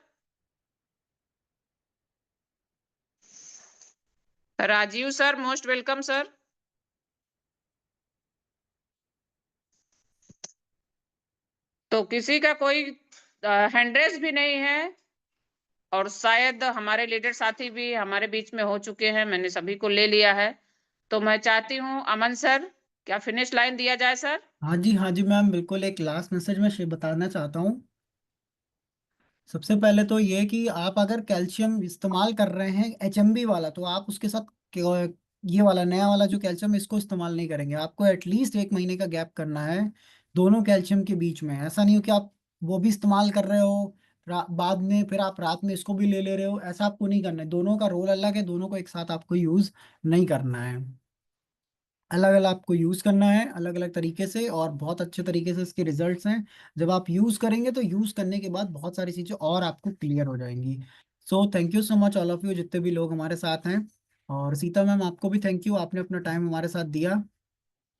Rajiv sir most welcome sir. तो किसी का कोई हैंडरेस भी नहीं है और शायद हमारे लीडर साथी भी हमारे बीच में हो चुके हैं, मैंने सभी को ले लिया है। तो मैं चाहती हूँ अमन सर, क्या फिनिश लाइन दिया जाए सर? हाँ जी मैम, बिल्कुल। एक लास्ट मैसेज मैं बताना चाहता हूँ। सबसे पहले तो ये कि आप अगर कैल्शियम इस्तेमाल कर रहे हैं एचएमबी वाला, तो आप उसके साथ ये वाला नया वाला जो कैल्शियम, इसको इस्तेमाल नहीं करेंगे। आपको एटलीस्ट 1 महीने का गैप करना है दोनों कैल्शियम के बीच में। ऐसा नहीं हो कि आप वो भी इस्तेमाल कर रहे हो, बाद में फिर आप रात में इसको भी ले ले रहे हो। ऐसा आपको नहीं करना है। दोनों का रोल अलग है, दोनों को एक साथ आपको यूज नहीं करना है। अलग अलग आपको यूज करना है, अलग अलग तरीके से, और बहुत अच्छे तरीके से इसके रिजल्ट्स हैं। जब आप यूज करेंगे तो यूज करने के बाद बहुत सारी चीजें और आपको क्लियर हो जाएंगी। So thank you so much all of you, जितने भी लोग हमारे साथ हैं। और सीता मैम, आपको भी थैंक यू, आपने अपना टाइम हमारे साथ दिया।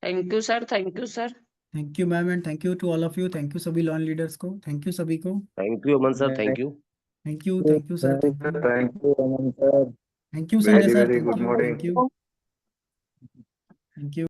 Thank you sir, thank you sir. Thank you ma'am, and thank you to all of you. Thank you सभी लॉन लीडर्स को, थैंक यू सभी को। Thank you Aman sir, thank you. Thank you sir, thank you. Thank you Aman sir. Thank you Sanjay very sir, very thank good you, morning. Thank you, thank you.